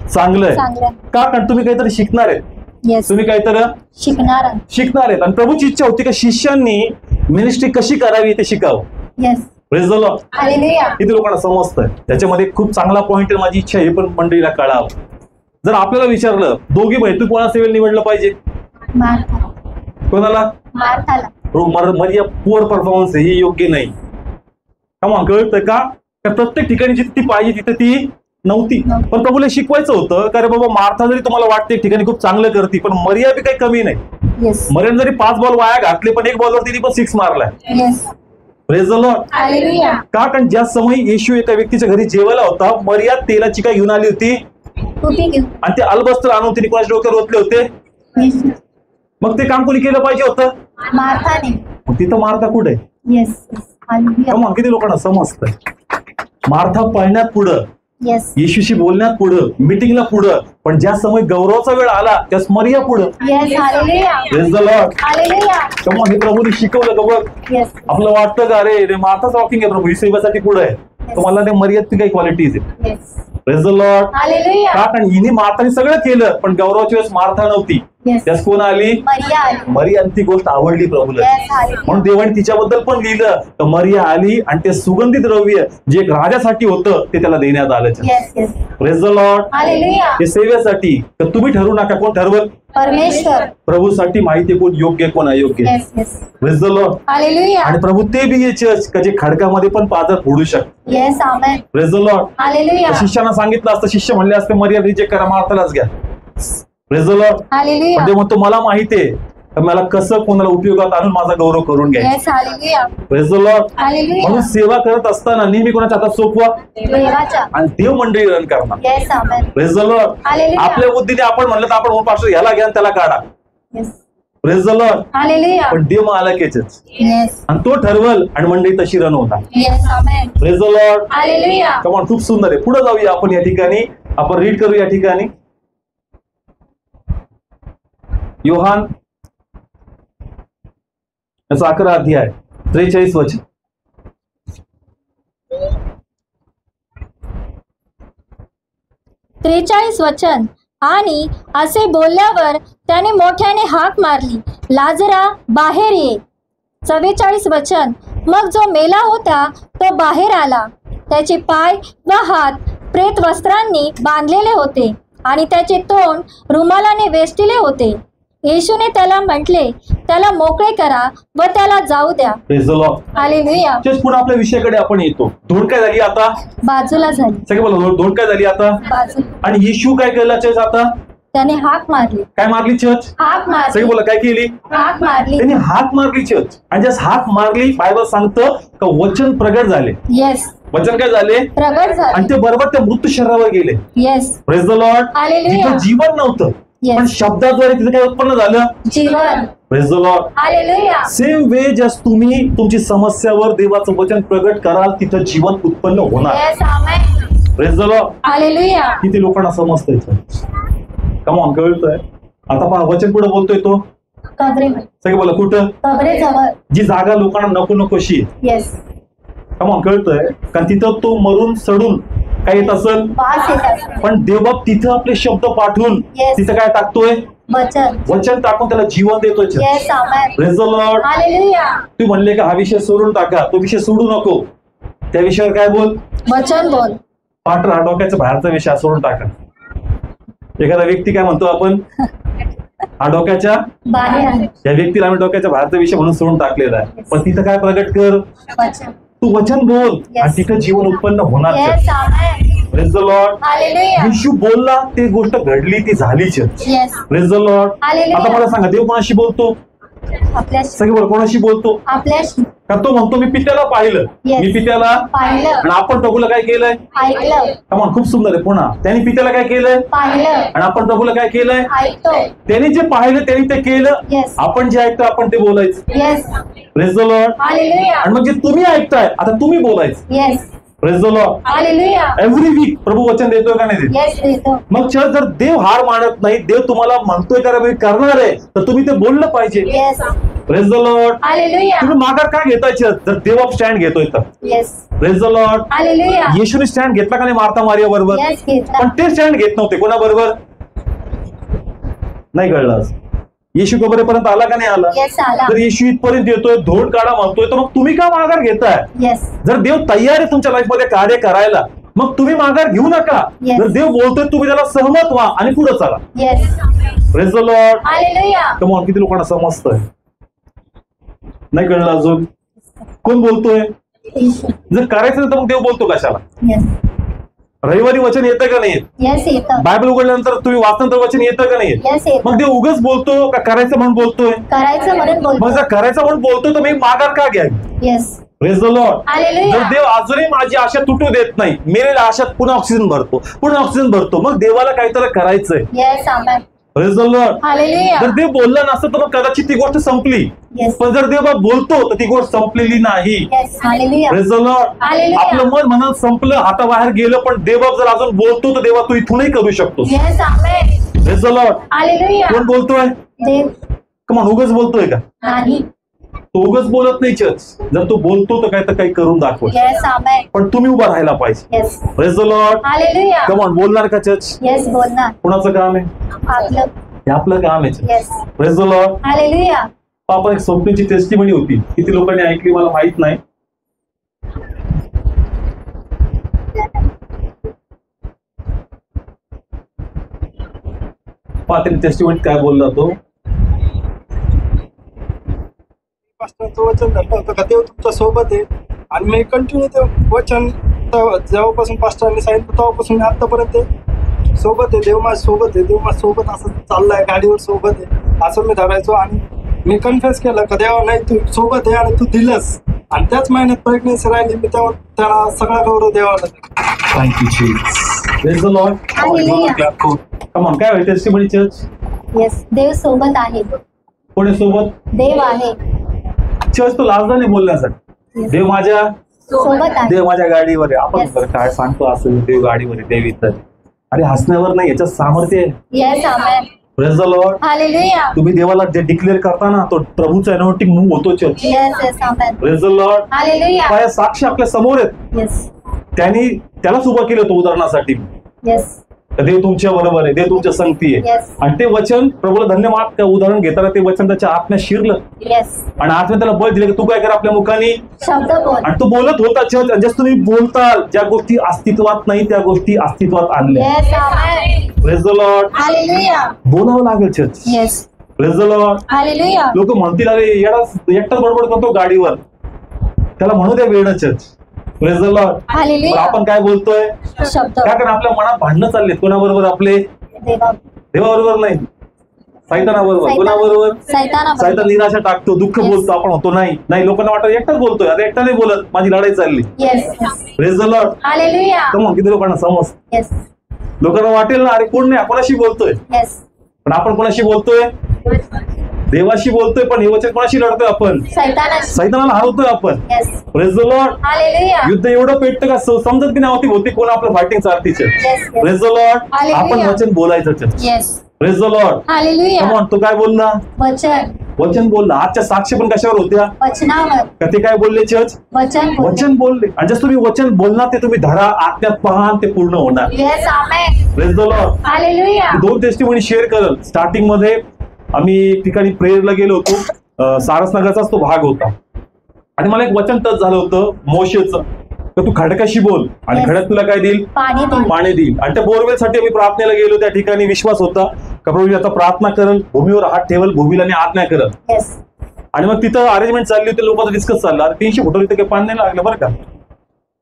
चांगलं आहे. चांगलं. का? कारण तुम्ही काहीतरी शिकणार आहेत. येस. तुम्ही काहीतरी शिकणार. शिकणार आहेत, आणि प्रभूची इच्छा होती की शिष्यांनी मिनिस्ट्री कशी करावी ते शिकावं. Yes. Praise the Lord. Hallelujah. किती लोकांना समजतंय? त्याच्यामध्ये खूप चांगला पॉइंट आहे. माझी इच्छा हे पण मंडळीला कळावं. जर आपल्याला विचारलं दोघी भाई तू कोणा सेवेला निवडलं पाहिजे? मार्था. कोणाला? मार्थाला. मरिया पुअर परफॉर्मन्स आहे, हे योग्य नाही. कमॉन, कळतं का? प्रत्येक ठिकाणी जिथे ती पाहिजे तिथे ती नव्हती. पण प्रभूला शिकवायचं होतं का रे बाबा, मार्था जरी तुम्हाला वाटते ठिकाणी खूप चांगलं करते, पण मरिया बी काही कमी नाही. येस. मरियाने जरी 5 बॉल वाया घातले, पण एक बॉलवर तिने पण 6 मारलाय. Yes. Praise the Lord. Hallelujah. का? कारण ज्या समय येशू एका व्यक्तीच्या घरी जेवायला होता, मरिया तेलाची काय घेऊन आली होती, टोपी घेऊन. आणि ते अलबस्त्र आणून तिने कोणाच्या डोक्यावर ओतले होते. मग ते काम कोणी केलं पाहिजे होतं? मार्थाने. मग तिथं मार्था कुठे? येस. हालेलुया. कमॉन, किती लोकांना समजतंय? मार्था पळण्यात पुढं, येस. येशूशी बोलण्यात पुढं, मीटिंगला पुढं, पण ज्या समय गौरवाचा वेळ आला त्यास मरिया पुढं. Yes. Hallelujah. Praise the Lord. Hallelujah. Come on, हे प्रभूने शिकवलं का बघ. येस. आपलं वाटतं का अरे मार्थाच वॉकिंग आहे, प्रभू ही सेवेसाठी पुढे आहे. तुम्हाला ते मर्यादित काही क्वालिटीज आहे. Yes. Praise the Lord. Hallelujah. का? कारण हिने मार्थाने सगळं केलं, पण गौरवाची वेळेस मार्था नव्हती. येस. त्यास कोण आली? मरिया आली. मरिया, आणि ती गोष्ट आवडली प्रभूला. येस. हालेलुया. म्हणून देवाने तिच्याबद्दल पण लिहिलं तर मरिया आली आणि ते सुगंधित द्रव्य जे एक राजासाठी होतं ते त्याला देण्यात आलं. Yes. Yes. Praise the Lord. Hallelujah. हे सेवेसाठी. तर तुम्ही ठरवू नका कोण ठरवल. परमेश्वर. प्रभूसाठी माहिती कोण योग्य कोण अयोग्य. Yes. Yes. Praise the Lord. Hallelujah. आणि प्रभू ते बी चर्च का जे खडकामध्ये पण पाजर फोडू शकत. Yes. Amen. Praise the Lord. Hallelujah. शिष्यांना सांगितलं असतं, शिष्य म्हणले असते मरिया रिजेक्ट करा, मार्थालाच घ्या. Praise the Lord. हालेलुया. पण ते म्हणतो मला माहिती आहे तर मला कसं कोणाला उपयोगात आणून माझा गौरव करून घ्यायचा. Yes. Hallelujah. Praise the Lord. Hallelujah. म्हणून सेवा करत असताना नेहमी कोणाच्या हातात सोपवा देवाच्या. आणि देव मंडळी रन करणार. Yes. Amen. Praise the Lord. Hallelujah. आपल्या बुद्धीने आपण म्हणलं तर आपण पास्टर ह्याला घ्या आणि त्याला काढा. Yes. Praise the Lord. Hallelujah. पण देव मालकच येस. आणि तो ठरवल आणि मंडळी तशी रन होता. Yes. Amen. Praise the Lord. Hallelujah. कमान, खूप सुंदर आहे. पुढे जाऊया आपण या ठिकाणी. आपण रीड करू या ठिकाणी योहान याचा 11 अध्याय 43 वचन. वचन. आणि असे बोलल्यावर त्याने मोठ्याने हाक मारली, लाजरा बाहेर ये. 44 वचन. मग जो मेला होता तो बाहेर आला. त्याचे पाय व हात प्रेत वस्त्रांनी बांधलेले होते आणि त्याचे तोंड रुमालाने वेष्टिले होते. येशूने त्याला म्हटले, त्याला मोकळे करा व त्याला जाऊ द्या. Praise the Lord. Hallelujah. Church, पुन्हा आपल्या विषयाकडे आपण येतो. धोंड काय झाली आता? बाजूला झाली. सगळे बोला, धोंड काय झाली आता? बाजूला. आणि येशू काय केलं चर्च आता? त्याने हाक मारली. काय मारली चर्च? हाक सगळे मारली. बोला, काय केली? हाक मारली. त्यांनी हाक मारली चर्च. आणि ज्यास हाक मारली, बायबल सांगतं का वचन प्रगट झाले. येस. वचन काय झाले? प्रगट झाले. आणि ते बरोबर त्या मृत्यू शरीरावर गेले. Yes. Praise the Lord. Hallelujah. जिथं जीवन नव्हतं Yes. पण शब्दाद्वारे तिथे काय उत्पन्न झालं? जीवन. Praise the Lord. Hallelujah. Same way just तुम्ही तुमची समस्यावर देवाचं वचन प्रगट कराल तिथं जीवन उत्पन्न होणार. Yes. Amen. Praise the Lord. Hallelujah. किती लोकांना समजतंय? कमॉन, कळतंय? आता पहा वचन पुढे बोलतोय तो. कबरेमध्ये. सगळे बोला, कुठं? कबरेजवळ. जी जागा लोकांना नको नकोशी. येस. कमॉन, कळतंय? कारण तिथं तो मरून सडून काय येत असेल, वास येत असेल. पण देवबाप तिथं आपले शब्द पाठवून Yes. तिथं काय टाकतोय? वचन. वचन टाकून त्याला जीवन देतोय. Yes. Amen. Praise the Lord. Hallelujah. तू म्हणले का हा विषय सोडून टाका, तो विषय सोडू नको. त्या विषयावर काय बोल? वचन बोल. पाठ हा डोक्याचा बाहेरचा विषय सोडून टाका. एखादा व्यक्ती काय म्हणतो आपण, हा डोक्याच्या बाहेर आहे. या व्यक्तीला आम्ही डोक्याच्या बाहेरचा विषय म्हणून सोडून टाकलेला आहे. पण तिथं काय प्रगट कर? वचन. तू वचन बोल Yes. आणि तिथं जीवन उत्पन्न होणार. Yes. Amen. Praise the Lord. Hallelujah. Yeshu बोलला, ती गोष्ट घडली, ती झाली. Yes. Praise the Lord. Hallelujah. आता मला सांगा, देव कोणाशी बोलतो? आपल्याशी. सगळे बोल, कोणाशी बोलतो? आपल्याशी. का तो म्हणतो मी पित्याला पाहिलं, Yes. मी पित्याला, पाहिलं. आणि आपण प्रभूला काय केलंय? ऐकलं. कमान, खूप सुंदर आहे. पुन्हा त्यांनी पित्याला काय केलंय पाहिलं. आणि आपण प्रभूला काय केलंय? ऐकतो. त्यांनी जे पाहिलं त्यांनी ते केलं. येस. आपण जे ऐकतो आपण ते बोलायचं. Yes. Praise the Lord. Hallelujah. आणि मग जे तुम्ही ऐकताय आता तुम्ही बोलायचं. Yes. Praise the Lord. Hallelujah. Every week प्रभू वचन देतोय का नाही देत? येस. देतो. मग जर देव हार मानत नाही, देव तुम्हाला म्हणतोय का मी करणार आहे, तर तुम्ही ते बोललं पाहिजे. Yes. Praise the Lord. Hallelujah. तुम्ही माघार काय घेताय जर देव स्टँड घेतोय तर? Yes. Praise the Lord. Hallelujah. येशूने स्टँड घेतला का नाही मार्था मारिया बरोबर? येस. घेतला. पण ते स्टँड घेत नव्हते. कोणाबरोबर? नाही कळलं. येशू कबरेपर्यंत आला का नाही आला? येस. आला. जर येशू इथपर्यंत येतोय, धोंड काढा म्हणतोय, तर मग तुम्ही का माघार घेताय? येस. जर देव तयार आहे तुमच्या लाईफ मध्ये कार्य करायला, मग तुम्ही माघार घेऊ नका. Yes. जर देव बोलतोय तुम्ही त्याला सहमत व्हा आणि पुढे चला. Yes. Praise the Lord. Hallelujah. Come on, किती लोकांना समजतंय? नाही कळलं अजून? कोण बोलतोय? येशू. जर करायचं तर मग देव बोलतो कशाला? येस. रविवारी वचन येतं का नाही येत? येस येतं. बायबल उघडल्यानंतर तुम्ही वाचल्यानंतर वचन येतं का नाही येत? येस येतं. मग देव उगाच बोलतो का करायचं म्हणून बोलतोय? करायचं म्हणून मग बोलतो. जर करायचं म्हणून बोलतो तर मी माघार का घ्यावी? Yes. Praise the Lord. Hallelujah. जर देव अजूनही माझी आशा तुटू देत नाही, मेलेल्या आशात पुन्हा ऑक्सिजन भरतो, पुन्हा ऑक्सिजन भरतो, मग देवाला काहीतरी करायचंय. Yes amen. Praise the Lord. Hallelujah. जर देव बोलला नसतं तर मग कदाचित ती गोष्ट संपली. येस. पण जर देव बोलतो तर ती गोष्ट संपलेली नाही. Yes. Hallelujah. Praise the Lord. Hallelujah. आपलं मन म्हणाल संपलं, हाताबाहेर गेलं, पण देव जर अजून बोलतो तर देवा तू इथूनही करू शकतो. Yes amen. Praise the Lord. Hallelujah. कोण बोलतोय? देव कमान उगाच बोलतोय का? नाही. तो उगाच बोलत नाही चर्च. जर तो बोलतो तर काही करून दाखव. येस आमेन. पण तुम्ही उभा राहायला पाहिजे. Yes. Praise the Lord. Hallelujah. कमान बोलणार का चर्च? येस बोलणार. कुणाचं काम आहे? आपलं. हे आपलं काम आहे church. Yes. Praise the Lord. Hallelujah. आपण एक स्वप्नीची टेस्टिमनी होती, किती लोकांनी ऐकली मला माहित नाही. पात्री टेस्टिमनी काय बोलला तो? पास्टरचं वचन धरलं होतं का देव तुमच्या सोबत आहे, आणि मी कंटिन्यू ते वचन जेव्हापासून पास्टरांनी सांगितलं तेव्हापासून मी आतापर्यंत सोबत आहे, देव माझ्या सोबत आहे, देव माझ्या सोबत असं चाललाय, गाडीवर सोबत आहे असं मी धरायचो. आणि मी कन्फ्युज केलं का देवा नाही तू सोबत आहे आणि तू दिलंस, आणि त्याच महिन्यात प्रेग्नन्सी राहिली, मी तेव्हा त्याला सगळा गौरव देवाला दिला. Thank you Jesus. Praise the Lord. Hallelujah. Come on, काय होईल टेस्टिमनी चर्च? येस. देव सोबत आहे. कोणी सोबत? देव आहे. चर्च तो लाजला नाही बोलण्यासाठी. देव माझ्या सोबत आहे. देव माझ्या गाडीवर आहे. आपण Yes. बरं काय सांगतो असं, देव गाडीवर आहे, देव इथं आहे. अरे हसण्यावर नाही, याच्यात सामर्थ्य आहे. Yes amen. Praise the Lord. Hallelujah. तुम्ही देवाला जे डिक्लेअर करताना तो प्रभूचा एनोटिंग मूव्ह होतो church. Yes yes amen. Praise the Lord. Hallelujah. काय साक्ष आपल्या समोर आहेत. येस. त्यांनी त्यालाच उभं केलं होतं उदाहरणासाठी. येस. देव तुमच्या बरोबर आहे, देव तुमच्या संगती आहे. येस. आणि ते वचन प्रभूला धन्यवाद, त्या उदाहरण घेताना ते वचन त्याच्या आत्म्यात शिरलं येस. आणि आत्म्यात त्याला बळ दिलं की तू काय कर आपल्या मुखाने. शब्द बोल. आणि तो बोलत होता चर्च. आणि जसं तुम्ही बोलताल, ज्या गोष्टी अस्तित्वात नाही त्या गोष्टी अस्तित्वात आणल्या. Yes amen. Praise the Lord. Hallelujah. बोलावं लागेल church. Yes. Praise the Lord. Hallelujah. लोक म्हणतील अरे एकटाच बडबड करतो गाडीवर, त्याला म्हणू द्या वेळ चर्च. Praise the Lord. पण हालेलुया. आपण काय बोलतोय? शब्द. काय कारण आपल्या मनात भांडणं चाललेत. कोणाबरोबर? आपले देवा. देवाबरोबर नाही, सैतानाबरोबर. कोणाबरोबर? सैतानाबरोबर. सैतान निराशा टाकतो, दुःख Yes. बोलतो, आपण होतो नाही नाही. लोकांना वाटतं एकटाच बोलतोय, अरे एकटा नाही बोलत, माझी लढाई चालली. Yes. Praise the Lord. Hallelujah. मग किती लोकांना समज, येस. लोकांना वाटेल ना अरे कोण नाही, कोणाशी बोलतोय. येस. पण आपण कोणाशी बोलतोय? देवाशी बोलतोय. पण हे वचन कोणाशी लढतोय आपण? सैतानाशी. सैतानाला हरवतोय आपण. Yes. Praise the Lord. Hallelujah. युद्ध एवढं पेटतं का समजत की नाही होती होती कोण आपलं फायटिंग चालतीचे. Yes. Praise the Lord. Hallelujah. आपण वचन बोलायचं. Yes. Praise the Lord. Hallelujah. Come on, तो काय बोलला? वचन. वचन बोलला. आजच्या साक्ष पण कशावर होत्या? वचनावर. का ते काय बोलले चर्च? वचन बोल. वचन बोलले. आणि जसं तुम्ही वचन बोलणार ते तुम्ही धरा, आत्म्यात पहा, ते पूर्ण होणार. Yes amen. Praise the Lord. Hallelujah. दोन टेस्टिमनी शेअर करल. स्टार्टिंग मध्ये आम्ही एक ठिकाणी प्रेयरला गेलो होतो. सारसनगरचाच तो भाग होता आणि मला एक वचन टच झालं होतं मोशेचं, तर तू खडकाशी बोल आणि Yes. खडक तुला काय देईल? पाणी देईल. पाणी देईल. आणि त्या बोरवेल साठी आम्ही प्रार्थनेला गेलो. त्या ठिकाणी विश्वास होता का प्रभू आता प्रार्थना करल, भूमीवर हात ठेवल, भूमीला आणि आज्ञा करल. येस. आणि मग तिथं अरेंजमेंट चालली होती, लोकांचं डिस्कस चाललं. 300 फुटावर तिथे काही पाणी नाही लागलं बरं का.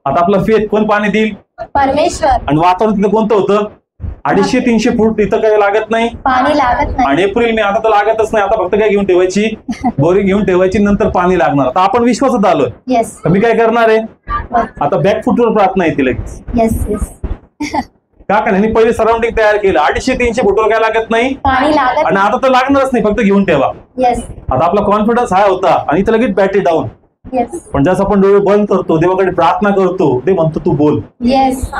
आता आपलं फेथ कोण पाणी देईल? परमेश्वर. आणि वातावरण तिथं कोणतं होतं? 250-300 फूट तिथं काही लागत नाही. पाणी लागत नाही. आणि एप्रिल मे आता तर लागतच नाही. आता फक्त काय घेऊन ठेवायची? बोरी घेऊन ठेवायची, नंतर पाणी लागणार. आता आपण विश्वासात आलोय. येस. मी काय करणार आहे? आता बॅकफुटवर प्रार्थना येते लगेच. येस. येस. का नाही पहिले सराउंडिंग तयार केलं. 250-300 फुटवर काय लागत नाही. पाणी लागत आणि आता तर लागणारच नाही, फक्त घेऊन ठेवा. येस. आता आपला कॉन्फिडन्स हा होता आणि इथं लगेच बॅटरी डाऊन. येस. पण जसं आपण डोळे बंद करतो, देवाकडे प्रार्थना करतो, ते म्हणतो तू बोल. Yes.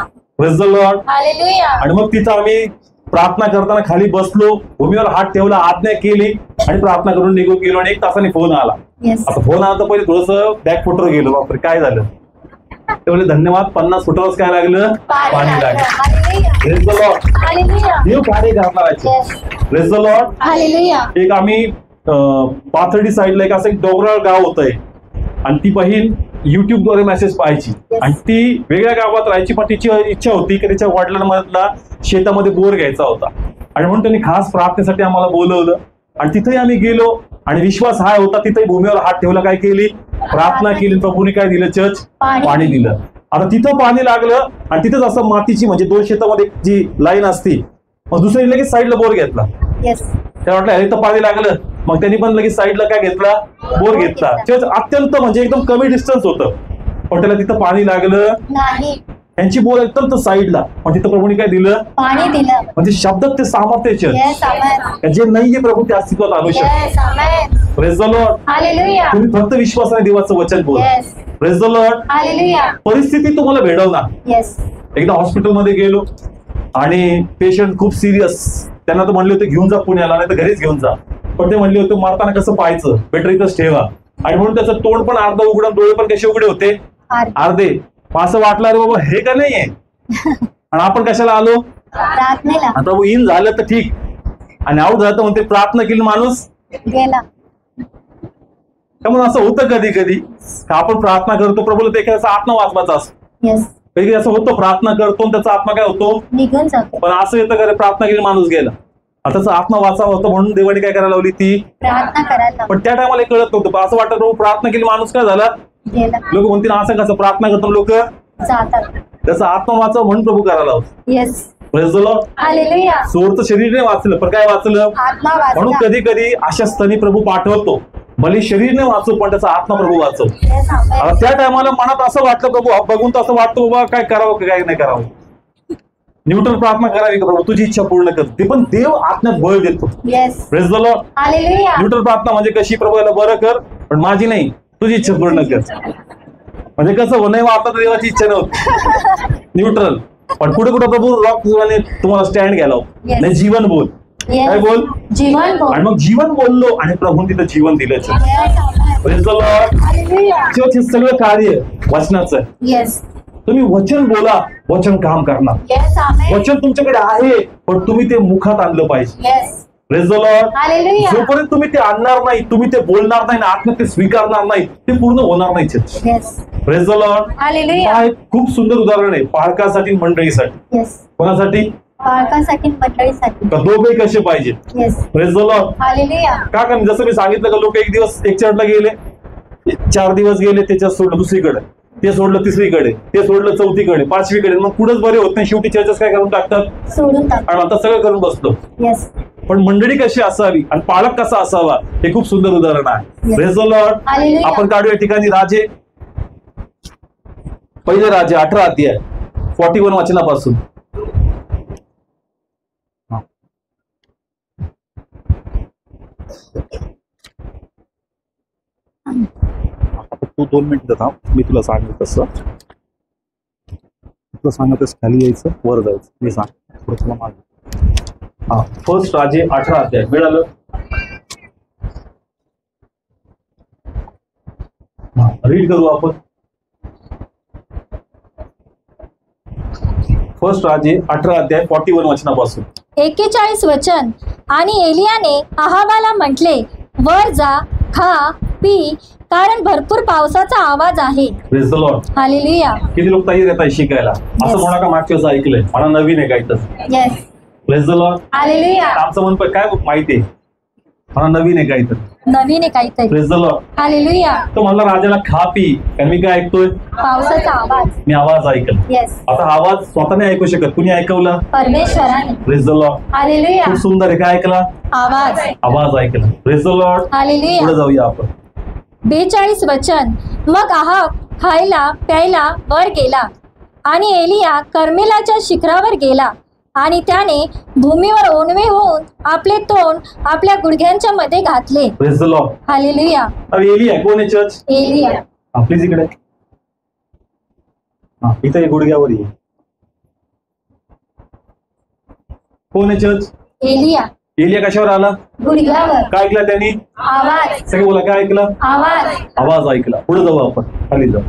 Praise the Lord. Hallelujah. आणि मग तिथं आम्ही प्रार्थना करताना खाली बसलो, भूमीवर हात ठेवला, आज्ञा केली आणि प्रार्थना करून निघून गेलो. आणि 1 तासाने फोन आला. येस. आता फोन आला तर पहिले थोडस बॅक फुटवर गेलो. बापरे काय झालं? ते बोलले धन्यवाद, 50 फुटावरच काय लागलं? पाणी लागलं. Hallelujah. Praise the Lord. Hallelujah. देव कार्य करणार आहे. Yes. Praise the Lord. Hallelujah. एक आम्ही पाथर्डी साईडला एक असं एक डोंगराळ गाव होतंय आणि ती बहीण युट्यूबद्वारे मेसेज पाहायची आणि ती वेगळ्या गावात राहायची. पण तिची इच्छा होती की त्याच्या वडिलांमधला शेतामध्ये बोर घ्यायचा होता आणि म्हणून त्यांनी खास प्रार्थनेसाठी आम्हाला बोलवलं. आणि तिथेही आम्ही गेलो आणि विश्वास हा होता, तिथे भूमीवर हात ठेवला, काय केली, प्रार्थना केली, प्रभूने काय दिलं, चर्च पाणी दिलं. आता तिथं पाणी लागलं आणि तिथंच असं मातीची म्हणजे 2 शेतामध्ये जी लाईन असती, मग दुसऱ्या लगेच साईडला बोर घेतला. त्या वाटलं इथं पाणी लागलं, मग त्यांनी पण लगेच साईडला काय घेतला, बोर घेतला. चर्च अत्यंत म्हणजे एकदम कमी डिस्टन्स होतं, पण त्याला तिथं पाणी लागलं नाही, यांची बोर एकदम साईडला, पण तिथं प्रभूने काय दिलं, पाणी दिलं. म्हणजे शब्दात ते सामर्थ्य चर्च, Yes, amen. जे नाहीये प्रभू ते अस्तित्वात आणू शकतो. Yes, amen. Praise the Lord. Hallelujah. तुम्ही फक्त विश्वासाने देवाचं वचन बोला. Yes. Praise the Lord. Hallelujah. परिस्थिती तुम्हाला भेडवणार. Yes. एकदा हॉस्पिटलमध्ये गेलो आणि पेशंट खूप सिरियस, त्यांना तर म्हणले होते घेऊन जा पुण्याला, नाही तर घरीच घेऊन जा, पण ते म्हणले होते मारताना कसं पाहायचं, बेटर इथंच ठेवा. आणि म्हणून त्याचं तोंड पण अर्ध उघडं, डोळे पण कसे उघडे होते, अर्धे. असं वाटलं अरे बाबा हे का नाहीये, आणि आपण कशाला आलो, प्रार्थनेला आता प्रभू इन झालं तर ठीक, आणि आऊट झालं तर म्हणते प्रार्थना केली माणूस गेला. त्यामुळे असं होतं कधी कधी का आपण प्रार्थना करतो, प्रभूला त्याचा आत्मा वाचवायचा असतो. Yes. कधी कधी असं होतं प्रार्थना करतो आणि त्याचा आत्मा काय होतो, निघून जातो. पण असं येतं का रे, प्रार्थना केली माणूस गेला, आता त्याचा आत्मा वाचावा होता म्हणून देवाने काय करायला लावली, ती प्रार्थना करायला पण त्या टायमाला कळत नव्हतं. पण असं वाटतं प्रभू प्रार्थना केली माणूस काय झाला, गेला. लोक म्हणतील असं कसं प्रार्थना करतो, लोक जातात. त्याचा आत्मा वाचावा म्हणून प्रभू करायला लावतो. Yes. Praise the Lord. Hallelujah. चोरचं शरीर नाही वाचलं, पण काय वाचलं, आत्मा म्हणून वाचला. कधी कधी अशा स्थळी प्रभू पाठवतो, भले शरीर नाही वाचू पण त्याचा आत्मा प्रभू वाचव. Yes, amen. आता त्या टायमाला मनात असं वाटलं प्रभू बघून तर असं वाटतं बाबा काय करावं काय नाही करावं, न्यूट्रल प्रार्थना करावी का प्रभू तुझी इच्छा पूर्ण कर, ते पण देव आत्म्यात बळ देतो. Yes. Praise the Lord. Hallelujah. Neutral प्रार्थना म्हणजे कशी, प्रभू याला बरं कर पण माझी नाही, तुझी इच्छा पूर्ण कर. म्हणजे कसं नाही आता तर देवाची इच्छा नव्हती, न्यूट्रल. पण कुठे कुठे प्रभू रॉक तुम्हाला स्टँड घ्यायला Yes. नाही, जीवन बोल. Yes. काय बोल, जीवन बोल. आणि मग जीवन बोललो आणि प्रभून तिथं जीवन दिलं. Yes, amen. Praise the Lord. Hallelujah. हे सगळं कार्य वचनाचं. Yes. तुम्ही वचन बोला, वचन काम करणार. Yes, amen. वचन तुमच्याकडे आहे पण तुम्ही ते मुखात आणलं पाहिजे. Yes. Praise the Lord. Hallelujah. जोपर्यंत तुम्ही ते आणणार नाही, तुम्ही ते बोलणार नाही, आत्म्यात ते स्वीकारणार नाही, ते पूर्ण होणार नाही. Yes. Praise the Lord. Hallelujah. हा एक खूप सुंदर उदाहरण आहे पालकासाठी, मंडळीसाठी. Yes. कोणासाठी, बाळकांसाठी, मंडळीसाठी. का दोघे कसे पाहिजे. Yes. Praise the Lord. Hallelujah. का कारण जसं मी सांगितलं का लोक एक दिवस एक चर्चला गेले, 4 दिवस गेले, त्याच्यात सोडलं दुसरीकडे, ते सोडलं तिसरीकडे, ते सोडलं चौथीकडे, 5वीकडे, मग पुढेच बरे होत नाही, शेवटी चर्चेस काय करून टाकतात, सोडून टाक. आणि आता सगळं करून बसतो. Yes. पण मंडळी कशी असावी आणि पालक कसा असावा हे खूप सुंदर उदाहरण आहे. Yes. Praise the Lord. Hallelujah. आपण काढूया ठिकाणी राजे, पहिले राजे 18 अध्याय 41 वचनापासून. तू 2 मिनिटं थांब, मी तुला सांगेल तसं. तुला सांगतच खाली यायचं, वर जायचं, मी सांग थोडं तुला मागे. हा, फर्स्ट राजे 18 अध्याय मिळालं. रीड करू आपण. फर्स्ट राजे 18 अध्याय 41 वचनापासून. 41 वचन. आणि एलियाने आहाबाला म्हटले, वर जा, खा, पी, कारण भरपूर पावसाचा आवाज आहे. Praise the Lord. हालेलुया. किती लोक तयार येतात शिकायला, असं Yes. म्हणा का मागच्या वेळेस ऐकलंय, मला नवीन आहे काही तर. Yes. Praise the Lord. Hallelujah. आमचं म्हणतोय काय माहिती आहे, मला नवीन आहे काही तर. नवीन आहे काहीतरी. Praise the Lord. हालेलुया. तो म्हणला राजाला खा पी, कारण मी काय ऐकतोय, पावसाचा आवाज. मी आवाज ऐकला. येस. आता हा आवाज स्वतः नाही ऐकू शकत, कुणी ऐकवला, परमेश्वराने. Praise the Lord. हालेलुया. खूप सुंदर आहे, काय ऐकला, आवाज. आवाज ऐकला. Praise the Lord. पुढे हालेलुया. जाऊया आपण. 42 वचन. मग आहाब खायला प्यायला वर गेला आणि एलिया कर्मेलाच्या शिखरावर गेला आणि त्याने भूमीवर ओनवे होऊन आपले तोंड आपल्या गुडघ्यांच्या मध्ये घातले. Praise the Lord. हालेलुया. अब एलिया कोण आहे चर्च, एलिया. आपलीच इकडे. हा, इथे गुडघ्यावर ये. कोण आहे चर्च, एलिया. एलिया कशावर आला, गुडघ्यावर. काय ऐकला त्यांनी, आवाज. सगळे बोला काय ऐकलं, आवाज. आवाज ऐकला. पुढे जाऊ आपण, खाली जाऊ,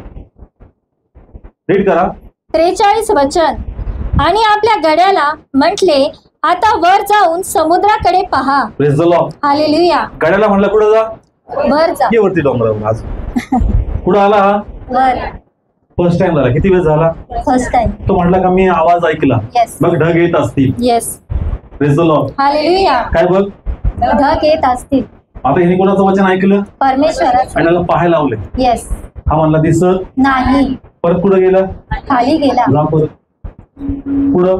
रीड करा. 43 वचन. आणि आपल्या गड्याला म्हटले, आता वर जाऊन समुद्राकडे पहा. Praise the Lord. हालेलुया. गड्याला म्हणला कुठं जा, वर जा. ये वरती डोंगरावर. आज कुठं आला हा, वर. फर्स्ट टाइम झाला, किती वेळ झाला, फर्स्ट टाइम. तो म्हणला का मी आवाज ऐकला, येस. मग ढग येत असतील. Yes. Praise the Lord. Hallelujah. काय बघ, ढग येत असतील. आता ह्याने कोणाचं वचन ऐकलं परमेश्वराचं. आणि त्याला पाहायला लावले. येस. हा म्हणला दिसत नाही. परत पुढे गेला, खाली गेला. जा परत पुढं.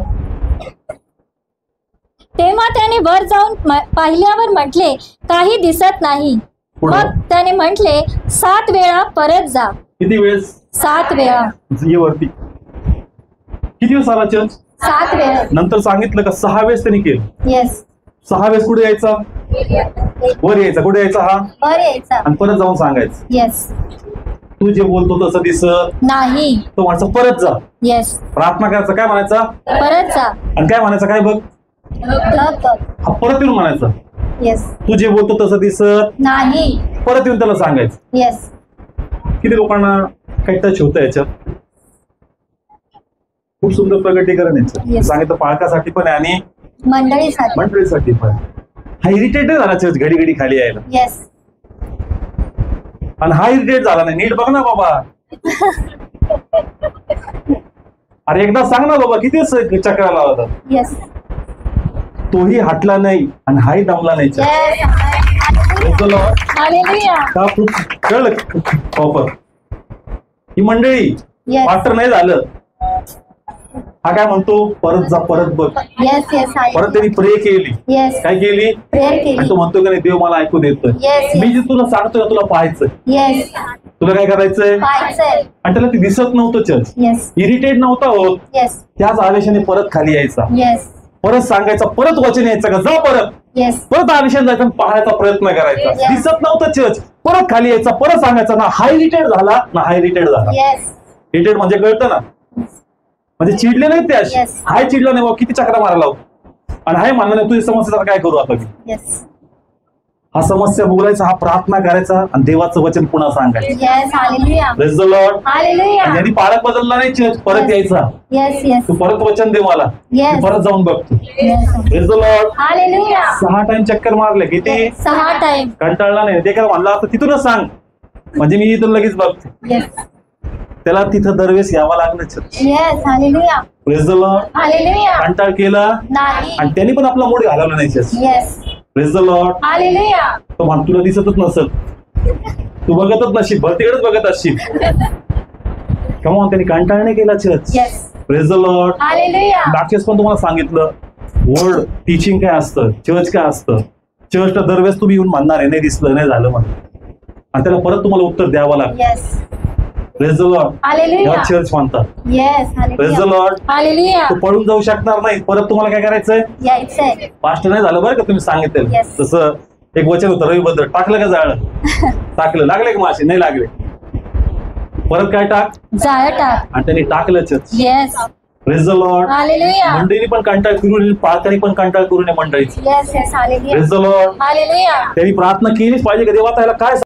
तेव्हा त्याने वर जाऊन पाहिल्यावर म्हटले काही दिसत नाही. पुढं मग त्याने म्हटले 7 वेळा परत जा. किती वेळेस? 7 वेळा. ये वरती. किती दिवस आला चर्च? 7 वेळा. नंतर सांगितलं का 6 वेळेस त्यांनी केलं. येस. 6 वेळेस कुठे यायचा? वर यायचा. कुठे यायचा हा? वर यायचा. आणि परत जाऊन सांगायचं येस. तू जे बोलतो तसं दिसत नाही. तो म्हणायचं परत जा. येस. प्रार्थना करायचं, काय म्हणायचा? परत जा. आणि काय म्हणायचं? काय बघ, बघ. हा परत येऊन म्हणायचं येस. तू जे बोलतो तसं दिसत नाही. परत येऊन त्याला सांगायचं. येस. किती लोकांना काही टच होतं याच्यात? खूप सुंदर प्रगटीकरण याचं. Yes. सांगितलं पालकासाठी पण आहे आणि मंडळीसाठी. मंडळीसाठी पण. हा इरिटेट झाला चर्च घडी घडी खाली यायला. येस. आणि हा इरिटेट झाला नाही. नीट बघ ना बाबा. अरे एकदा सांग ना बाबा, किती चक्रा लावला. येस. तोही हटला नाही आणि हाही दमला नाही. येस. हालेलुया. का खूप कळलं प्रॉपर. ही मंडळी येस. वाटर नाही झालं. हा काय म्हणतो? परत जा, परत बघ. येस. येस. परत त्यांनी प्रे केली. येस. काय केली? प्रेयर आणि केली. तो म्हणतो की नाही देव मला ऐकू देतोय. Yes, मी जे तुला सांगतोय ना, तुला पाहायचंय. येस. तुला काय करायचंय? पाहायचंय. आणि त्याला ते दिसत नव्हतं चर्च. येस. इरिटेट नव्हता होत. येस. त्याच आवेशाने परत खाली यायचा. येस. परत सांगायचा, परत वचन यायचं का जा परत. येस. परत आवेशाने जायचं आणि पाहायचा प्रयत्न करायचा. Yes. दिसत नव्हतं चर्च. परत खाली यायचा, परत सांगायचा. ना हा इरिटेट झाला ना हा इरिटेट झाला. येस. इरिटेट म्हणजे कळतं ना, म्हणजे चिडले नाही ते असे. Yes. हाय चिडला नाही बाबा, किती चक्रा मारायला लावतो. आणि हाय म्हणणं नाही तुझी समस्या काय करू आता मी. येस. हा समस्या बोलायचा, हा प्रार्थना करायचा आणि देवाचं वचन पुन्हा सांगायचं. Yes. Hallelujah. Praise the Lord. Hallelujah. आणि यांनी पालक बदलला नाही चर्च, परत Yes. यायचा. येस. येस. तू परत वचन दे मला. Yes. मी परत जाऊन बघतो. Yes. Praise the Lord. Hallelujah. 6 time चक्कर मारले. किती? 6 टाइम. कंटाळला नाही. ते काय म्हणला आता तिथूनच सांग म्हणजे मी इथून लगेच बघतो. येस. त्याला तिथं दरवेळेस यावं लागलं church. Yes. Hallelujah. Praise the Lord. Hallelujah. कंटाळ केला नाही. आणि त्यांनी पण आपला मूड घालवला नाही church. Yes. Praise the Lord. Hallelujah. तो म्हण तुला दिसतच नसत, तू बघतच नसशील, भरतीकडेच बघत असशील. कमॉन, त्यांनी कंटाळ नाही केला church. Yes. Praise the Lord. Hallelujah. मागच्याच पण तुम्हाला सांगितलं वर्ड टीचिंग काय असतं, चर्च काय असतं. चर्चला दरवेळेस तुम्ही येऊन म्हणणार आहे नाही दिसलं नाही झालं म्हणून, आणि त्याला परत तुम्हाला उत्तर द्यावं लागतं. Yes. Praise the Lord. Hallelujah. याला चर्च म्हणतात. Yes. Praise the hallelujah. Lord. Hallelujah. तो पळून जाऊ शकणार नाही. परत तुम्हाला काय करायचंय? यायचंय. पास्ट नाही झालं बरं का तुम्ही सांगितलं. Yes. तसं एक वचन होतं रवीबद्दल. टाकलं का जाळं? टाकलं. लागले का मासे? नाही लागले. परत काय टाक? जाळं टाक. आणि त्यांनी टाकलं church. Yes. Praise the Lord. Hallelujah. मंडळीने पण कंटाळ करू नये, पाळकरी पण कंटाळ करू नये मंडळीची. Yes. Yes. Hallelujah. Praise the Lord. Hallelujah. त्यांनी प्रार्थना केलीच पाहिजे का देवा त्याला काय